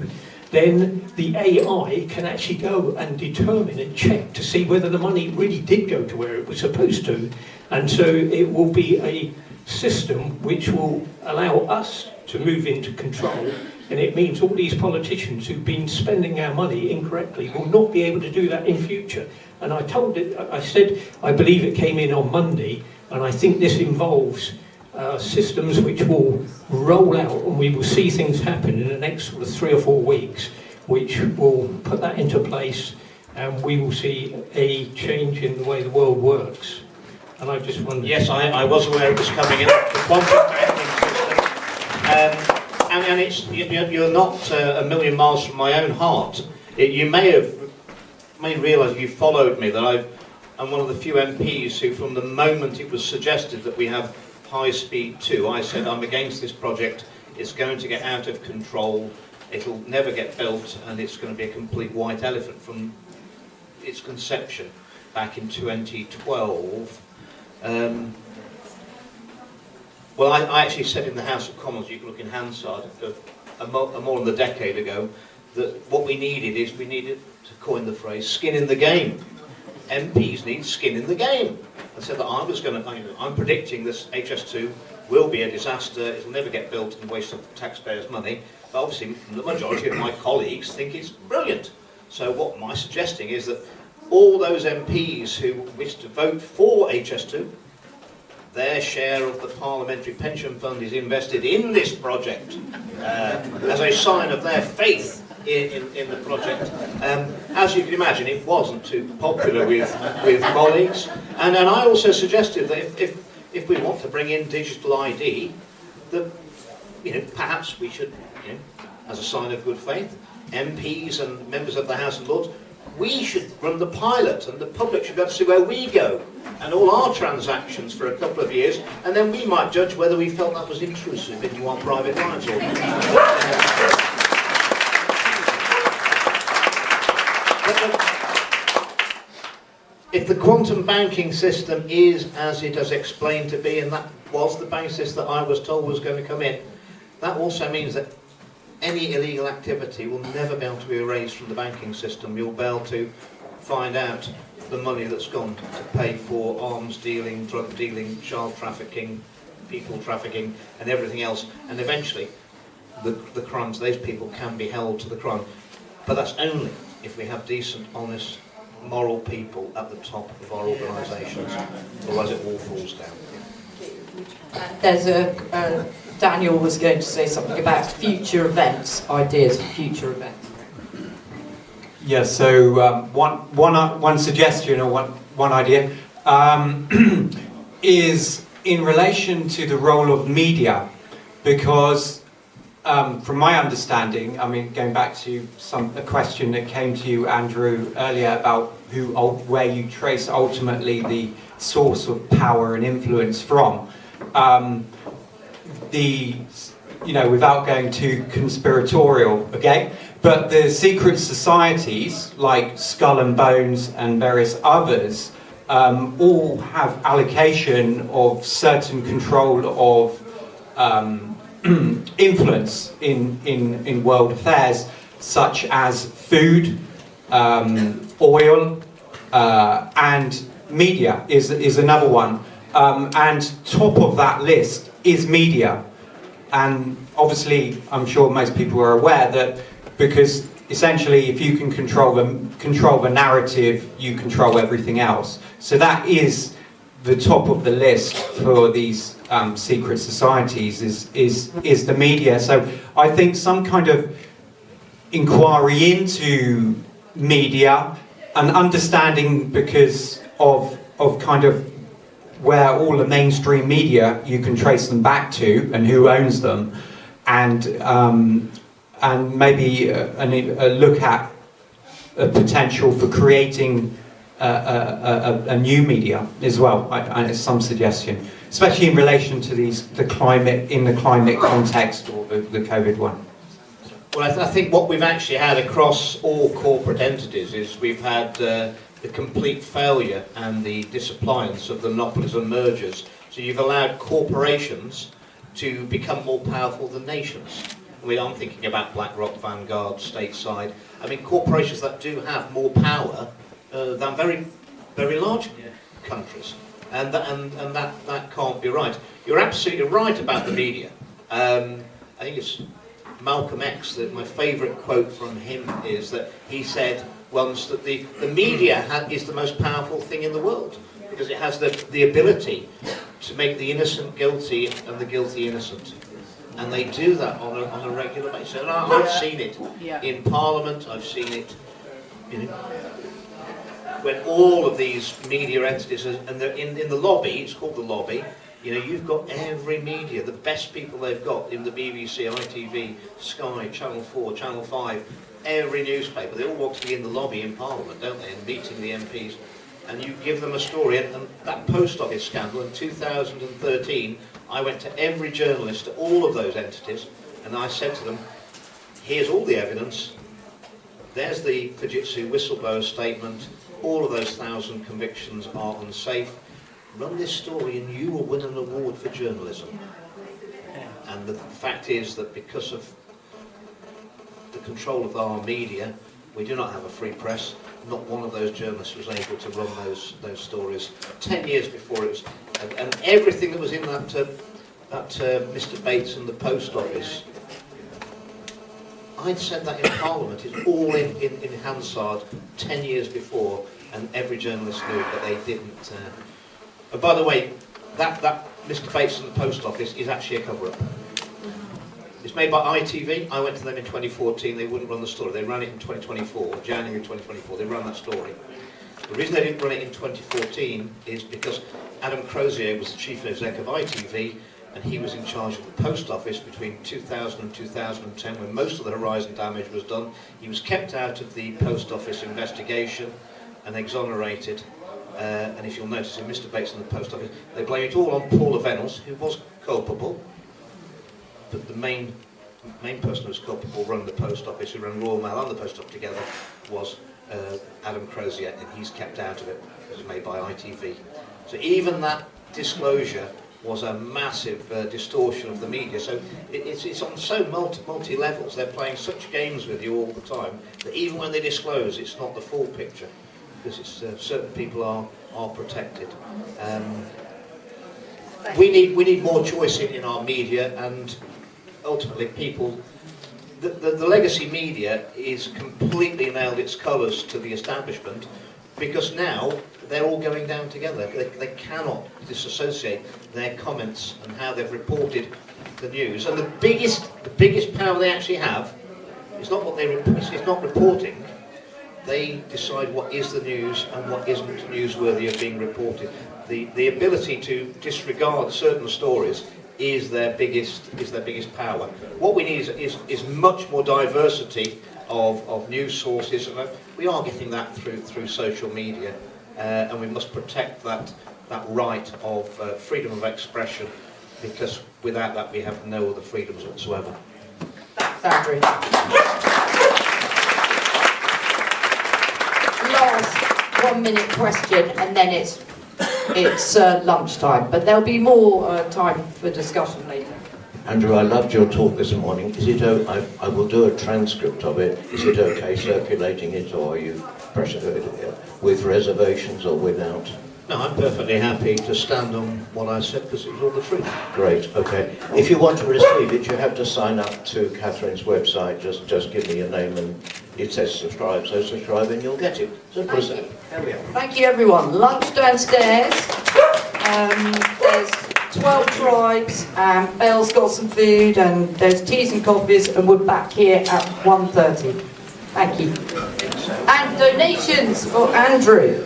then the AI can actually go and determine and check to see whether the money really did go to where it was supposed to. And so it will be a system which will allow us to move into control, and it means all these politicians who've been spending our money incorrectly will not be able to do that in future. And I said, I believe it came in on Monday, and I think this involves systems which will roll out, and we will see things happen in the next sort of 3 or 4 weeks, which will put that into place, and we will see a change in the way the world works. And I just wondered... Yes, I was aware it was coming in, the quantum banking system. And it's, you're not a million miles from my own heart. You may realise, you followed me, that I'm one of the few MPs who, from the moment it was suggested that we have High Speed 2, I said I'm against this project, it's going to get out of control, it'll never get built, and it's going to be a complete white elephant from its conception back in 2012. Well, I actually said in the House of Commons, you can look in Hansard, more than a decade ago, that what we needed, to coin the phrase, skin in the game. MPs need skin in the game. I said that I'm predicting this HS2 will be a disaster, it'll never get built and waste of taxpayers' money, but obviously the majority of my colleagues think it's brilliant. So what am I suggesting is that all those MPs who wish to vote for HS2, their share of the Parliamentary Pension Fund is invested in this project as a sign of their faith in the project. As you can imagine, it wasn't too popular with colleagues. And I also suggested that if we want to bring in digital ID, that perhaps we should, as a sign of good faith, MPs and members of the House of Lords, we should run the pilot, and the public should be able to see where we go and all our transactions for a couple of years, and then we might judge whether we felt that was intrusive into our private lives or not. If the quantum banking system is as it has explained to be, and that was the basis that I was told was going to come in, that also means that any illegal activity will never be able to be erased from the banking system. You'll be able to find out the money that's gone to pay for arms dealing, drug dealing, child trafficking, people trafficking, and everything else. And eventually, the crimes, those people can be held to the crime. But that's only if we have decent, honest, moral people at the top of our organisations. Otherwise, it all falls down. There's Daniel was going to say something about future events, ideas for future events. Yes, so one suggestion or one idea is in relation to the role of media, because from my understanding, I mean, going back to a question that came to you, Andrew, earlier about where you trace ultimately the source of power and influence from. Without going too conspiratorial, okay? But the secret societies, like Skull and Bones and various others, all have allocation of certain control of influence in world affairs, such as food, oil, and media is another one. And top of that list is media. And obviously, I'm sure most people are aware that because essentially if you can control the narrative, you control everything else. So that is the top of the list for these secret societies is the media. So I think some kind of inquiry into media and understanding, because of kind of where all the mainstream media, you can trace them back to and who owns them, and maybe a look at a potential for creating a new media as well. Some suggestion, especially in relation to the climate context, or the COVID one. Well, I think what we've actually had across all corporate entities is we've had the complete failure and the disappliance of the monopolies and mergers. So you've allowed corporations to become more powerful than nations. I'm thinking about BlackRock, Vanguard, Stateside. I mean, corporations that do have more power than very, very large countries. And that can't be right. You're absolutely right about the media. I think it's Malcolm X, that my favourite quote from him is that he said once that the media is the most powerful thing in the world, because it has the ability to make the innocent guilty and the guilty innocent. And they do that on a regular basis. And I've seen it in Parliament, I've seen it when all of these media entities, and they're in the lobby, it's called the lobby, you've got every media, the best people they've got in the BBC, ITV, Sky, Channel 4, Channel 5, every newspaper, they all want to be in the lobby in Parliament, don't they, and meeting the MPs. And you give them a story, and that post office scandal in 2013, I went to every journalist at all of those entities, and I said to them, here's all the evidence, there's the Fujitsu whistleblower statement, all of those 1,000 convictions are unsafe, run this story and you will win an award for journalism. And the fact is that because of the control of our media, we do not have a free press. Not one of those journalists was able to run those stories 10 years before it was, and everything that was in that Mr. Bates and the post office, I'd said that in Parliament, it's all in Hansard 10 years before, and every journalist knew, but they didn't. And by the way, that Mr. Bates and the post office is actually a cover-up. It's made by ITV. I went to them in 2014. They wouldn't run the story. They ran it in 2024, January 2024. They ran that story. The reason they didn't run it in 2014 is because Adam Crozier was the chief exec of ITV, and he was in charge of the post office between 2000 and 2010, when most of the Horizon damage was done. He was kept out of the post office investigation and exonerated. And if you'll notice in Mr. Bates and the post office, they blame it all on Paula Venables, who was culpable. But the main person who was culpable running the post office, who ran Royal Mail and the post office together, was Adam Crozier, and he's kept out of it. It was made by ITV. So even that disclosure was a massive distortion of the media. So it's on so multi levels. They're playing such games with you all the time that even when they disclose, it's not the full picture, because it's certain people are protected. We need more choice in our media, and ultimately people, the legacy media is completely nailed its colours to the establishment, because now they're all going down together. They cannot disassociate their comments and how they've reported the news. And the biggest power they actually have is not what it's not reporting. They decide what is the news and what isn't newsworthy of being reported. The ability to disregard certain stories is their biggest power. What we need is much more diversity of news sources, and we are getting that through social media, and we must protect that right of freedom of expression, because without that we have no other freedoms whatsoever. Thanks, Andrew. Last 1 minute question, and then it's lunchtime, but there'll be more time for discussion later. Andrew, I loved your talk this morning. Is it I will do a transcript of it. Is it okay circulating it, or are you with reservations or without? No, I'm perfectly happy to stand on what I said, because it was all the truth. Great, okay. If you want to receive it, you have to sign up to Catherine's website. Just give me your name, and it says subscribe, so subscribe and you'll get it. Simple as that. There we are. Thank you, everyone. Lunch downstairs. There's 12 tribes, and Bell's got some food, and there's teas and coffees, and we're back here at 1:30. Thank you. And donations for Andrew.